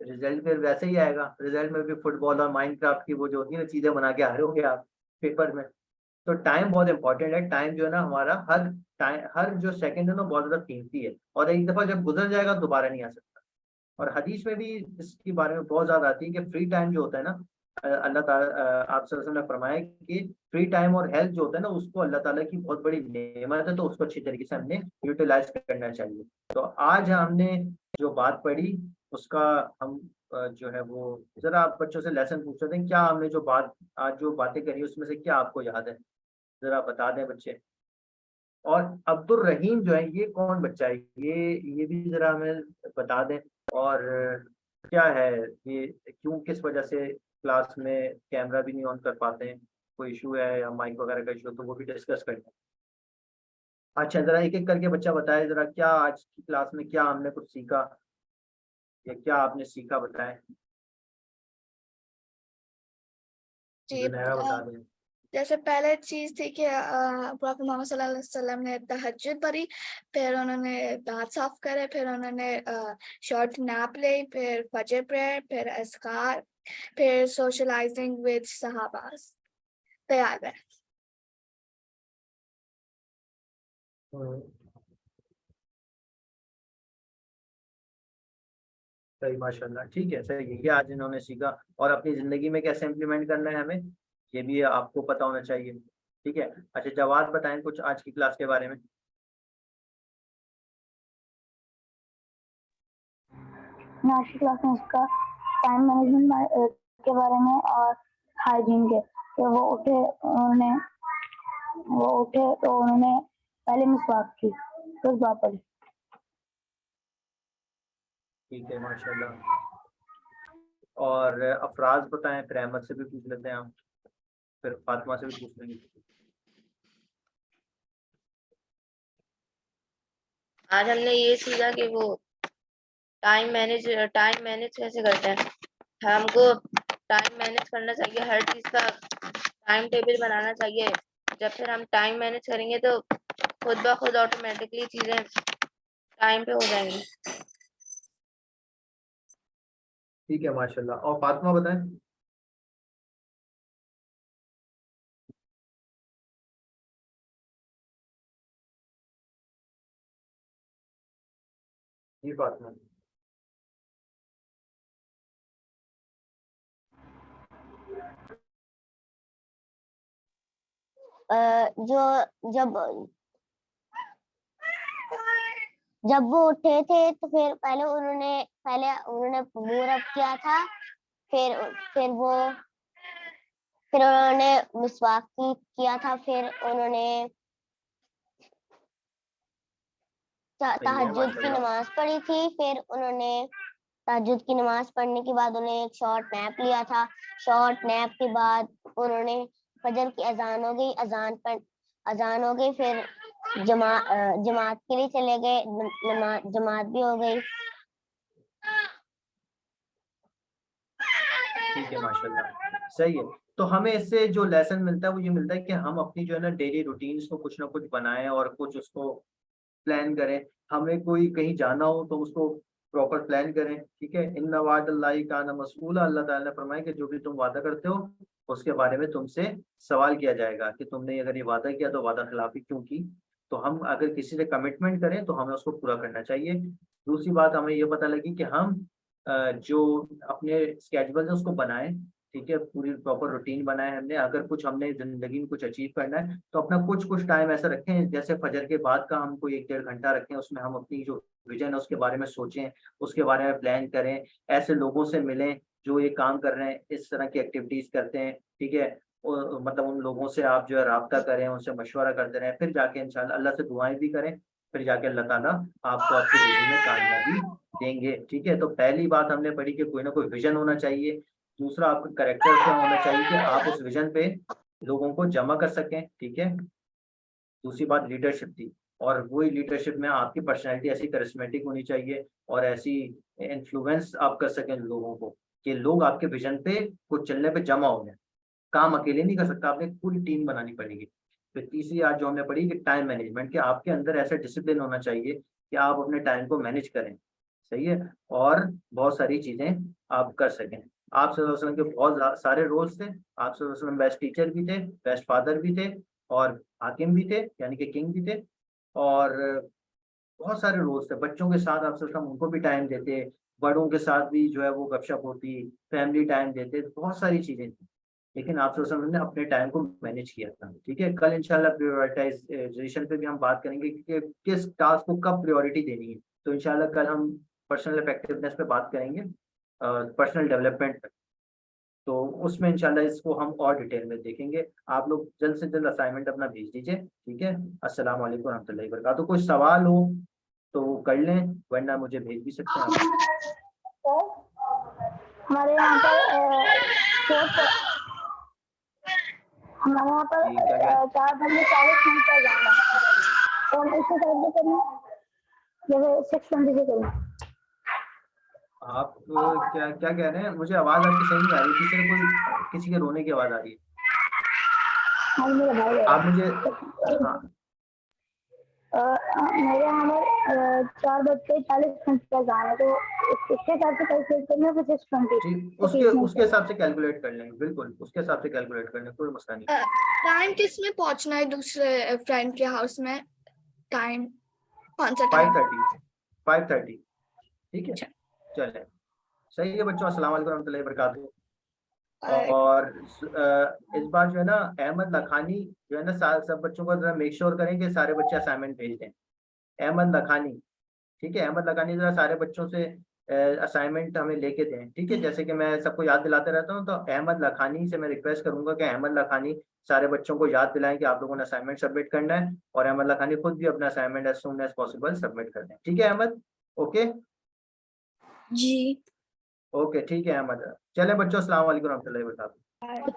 रिजल्ट फिर वैसे ही आएगा। रिजल्ट में भी फुटबॉल और माइनक्राफ्ट की वो जो होती है ना चीजें बना के आ रहे होंगे आप पेपर में। तो टाइम बहुत इंपॉर्टेंट है। टाइम जो है ना हमारा हर जो सेकंड है ना बहुत ज्यादा कीमती है, और एक दफा जब गुजर जाएगा दोबारा नहीं आ सकता। और हदीस में भी इसके बारे में बहुत ज्यादा आती है कि फ्री टाइम जो होता है ना, अल्लाह ताला आप सल्लल्लाहु अलैहि वसल्लम ने फरमाया कि फ्री टाइम और हेल्थ जो होता है ना उसको अल्लाह ताला की बहुत बड़ी नेमत है, तो उसको अच्छी तरीके से हमने यूटिलाइज करना चाहिए। तो आज हमने जो बात पढ़ी उसका हम जो है वो जरा आप बच्चों से लेसन पूछ सकते हैं, क्या हमने जो बात आज जो बातें करी उसमें से क्या आपको याद है, जरा बता दें बच्चे। और अब्दुल रहीम जो है ये कौन बच्चा है, ये भी जरा हमें बता दें। और क्या है ये, क्यों किस वजह से क्लास में कैमरा भी नहीं ऑन कर पाते हैं, कोई इशू है या माइक वगैरह का इशू, तो वो भी डिस्कस करें। अच्छा, जरा एक एक करके बच्चा बताए जरा, क्या आज की क्लास में क्या हमने कुछ सीखा, या क्या आपने सीखा बताएं। जी जुनैरा बता दें। जैसे पहले चीज थी कि प्रॉफेट मोहम्मद सल्लल्लाहु अलैहि वसल्लम ने तहज्जुद पढ़ी, फिर उन्होंने दांत साफ करे, फिर उन्होंने शॉर्ट नैप ली, फिर फजर प्रेयर, फिर अस्कार, फिर सोशलाइजिंग विद सहाबास। तैयार है। हम्म, सही, माशाल्लाह, ठीक है, सही है। ये आज इन्होंने सीखा, और अपनी जिंदगी में कैसे इम्प्लीमेंट करना है हमें, ये भी आपको पता होना चाहिए। ठीक है। अच्छा, जवाब बताएं कुछ आज की क्लास के बारे में। आज की क्लास में उसका टाइम मैनेजमेंट के बारे में और हाइजीन के, कि वो उठे तो उन्होंने पहले मिसवाक की, फिर दुआ पढ़ी। ठीक है, माशाल्लाह। और अफराज बताएं, फिर अहमद से भी पूछ लेते हैं हम, फिर फातिमा से भी पूछ लेंगे। आज हमने ये सीखा कि वो टाइम मैनेज कैसे करते हैं। हमको टाइम मैनेज करना चाहिए, हर चीज का टाइम टेबल बनाना चाहिए। जब फिर हम टाइम मैनेज करेंगे तो खुद ब खुद ऑटोमेटिकली चीजें टाइम पे हो जाएंगी। ठीक है, माशाल्लाह। और फातिमा बताएं। जी फातिमा। जो जब जब वो उठे थे तो पहले उन्होंने मुंह रब किया था, फिर फिर वो फिर उन्होंने मिसवाक किया था, फिर उन्होंने सही है, तहज्जुद की माशाल्लाह। नमाज पढ़ी थी, फिर उन्होंने तहज्जुद की नमाज पढ़ने के बाद उन्हें एक शॉर्ट नैप लिया था। शॉर्ट नैप के बाद उन्होंने फजर की अजान हो गई, अजान हो गई, फिर जमात के लिए चले गए, जमात भी हो गई। ठीक है, माशाल्लाह, सही है। तो हमें इससे जो लेसन मिलता है वो ये मिलता है कि हम अपनी जो है ना डेली रूटीन्स को कुछ ना कुछ बनाएं और कुछ उसको प्लान करें। हमें कोई कहीं जाना हो तो उसको प्रॉपर प्लान करें, ठीक है। इन्ना वादल्लाहि काना मसऊला, अल्लाह ताला ने फरमाया कि जो भी तुम वादा करते हो उसके बारे में तुमसे सवाल किया जाएगा कि तुमने अगर ये वादा किया तो वादा खिलाफी क्यों की। तो हम अगर किसी से कमिटमेंट करें तो हमें उसको पूरा करना चाहिए। दूसरी बात हमें ये पता लगी कि हम जो अपने स्केड्यूल है उसको बनाएं, ठीक है, पूरी प्रॉपर रूटीन बनाए हमने। अगर कुछ हमने जिंदगी में कुछ अचीव करना है तो अपना कुछ कुछ टाइम ऐसा रखें, जैसे फजर के बाद का हम कोई 1-1.5 घंटा रखें, उसमें हम अपनी जो विजन है उसके बारे में सोचें, उसके बारे में प्लान करें, ऐसे लोगों से मिलें जो ये काम कर रहे हैं, इस तरह की एक्टिविटीज करते हैं, ठीक है। मतलब उन लोगों से आप जो है राब्ता करें, उनसे मशवरा करते रहें, फिर जाके इंशाल्लाह अल्लाह से दुआएं भी करें, फिर जाके अल्लाह ताला आपको आपके विजन में कामयाबी देंगे, ठीक है। तो पहली बात हमने पढ़ी कि कोई ना कोई विजन होना चाहिए। दूसरा, आपका करेक्टर से होना चाहिए कि आप उस विजन पे लोगों को जमा कर सकें, ठीक है। दूसरी बात लीडरशिप थी, और वही लीडरशिप में आपकी पर्सनैलिटी ऐसी करिस्मेटिक होनी चाहिए और ऐसी इन्फ्लुएंस आप कर सकें लोगों को कि लोग आपके विजन पे कुछ चलने पे जमा हो जाए। काम अकेले नहीं कर सकता, आपने पूरी टीम बनानी पड़ेगी। फिर तीसरी आज जो हमने पढ़ी कि टाइम मैनेजमेंट, कि आपके अंदर ऐसा डिसिप्लिन होना चाहिए कि आप अपने टाइम को मैनेज करें, सही है, और बहुत सारी चीजें आप कर सकें। आप सल्लल्लाहु अलैहि वसल्लम के बहुत सारे रोल्स थे। आप सल्लल्लाहु अलैहि वसल्लम बेस्ट टीचर भी थे, बेस्ट फादर भी थे, और हाकिम भी थे, यानी कि किंग भी थे, और बहुत सारे रोल्स थे। बच्चों के साथ आप सल्लल्लाहु अलैहि वसल्लम उनको भी टाइम देते, बड़ों के साथ भी जो है वो गपशप होती, फैमिली टाइम देते, बहुत सारी चीजें थी। लेकिन आप सल्लल्लाहु अलैहि वसल्लम ने अपने टाइम को मैनेज किया था, ठीक है। कल इंशाल्लाह प्रायोरिटाइजेशन पे भी हम बात करेंगे कि किस टास्क को कब प्रायोरिटी देनी है। तो इंशाल्लाह कल हम पर्सनल इफेक्टिवनेस पे बात करेंगे, पर्सनल डेवलपमेंट पे। तो उसमें इंशाल्लाह इसको हम और डिटेल में देखेंगे। आप लोग जल्द से जल्द असाइनमेंट अपना भेज दीजिए, ठीक है। अस्सलाम वालेकुम रहमतुल्लाहि व बरकातहू। कोई सवाल हो तो वो कर लें, वरना मुझे भेज भी सकते हैं आप। हमारे यहाँ पर हमारे यहाँ पर जी, क्या क्या 4 बजे 40 मिनट का एग्जाम है, और इससे कैसे करना, जैसे 6:20 से करना। आप क्या क्या कह रहे हैं? मुझे आवाज आपकी सही नहीं आ रही, किसी के रोने की आवाज आ रही है। हाँ, मेरा भाई है। आप मुझे, हाँ मेरे यहाँ पर 4:40 का एग्जाम है, तो इसके हिसाब से कैलकुलेट करना, फिर 6:20। जी, उसके हिसाब से कैलकुलेट कर लेंगे, बिल्कुल उसके हिसाब से कैलकुलेट कर लेंगे, कोई मसला नहीं। टाइम किस में पहुंचना है दूसरे फ्रेंड के हाउस में? टाइम कौन सा टाइम? 5:30, ठीक है, चले। सही है बच्चों, अस्सलाम वालेकुम रहमतुल्लाहि व बरकातहू। और इस बार जो है ना अहमद लखानी जो है ना, सब बच्चों को जरा मेक श्योर करें कि सारे बच्चे असाइनमेंट भेज दें। अहमद लखानी, ठीक है, अहमद लखानी जरा सारे बच्चों से असाइनमेंट हमें लेके दें, ठीक है। जैसे कि मैं सबको याद दिलाते रहता हूँ, तो अहमद लखानी से मैं रिक्वेस्ट करूंगा कि अहमद लखानी सारे बच्चों को याद दिलाएं कि आप लोगों ने असाइनमेंट सबमिट करना है, और अहमद लखानी खुद भी अपना assignment as soon as possible submit कर दें, ठीक है अहमद? ओके जी। ओके, ठीक है अहमद। चले बच्चों, अस्सलाम वालेकुम रहमतुल्लाहि व बरकातहू।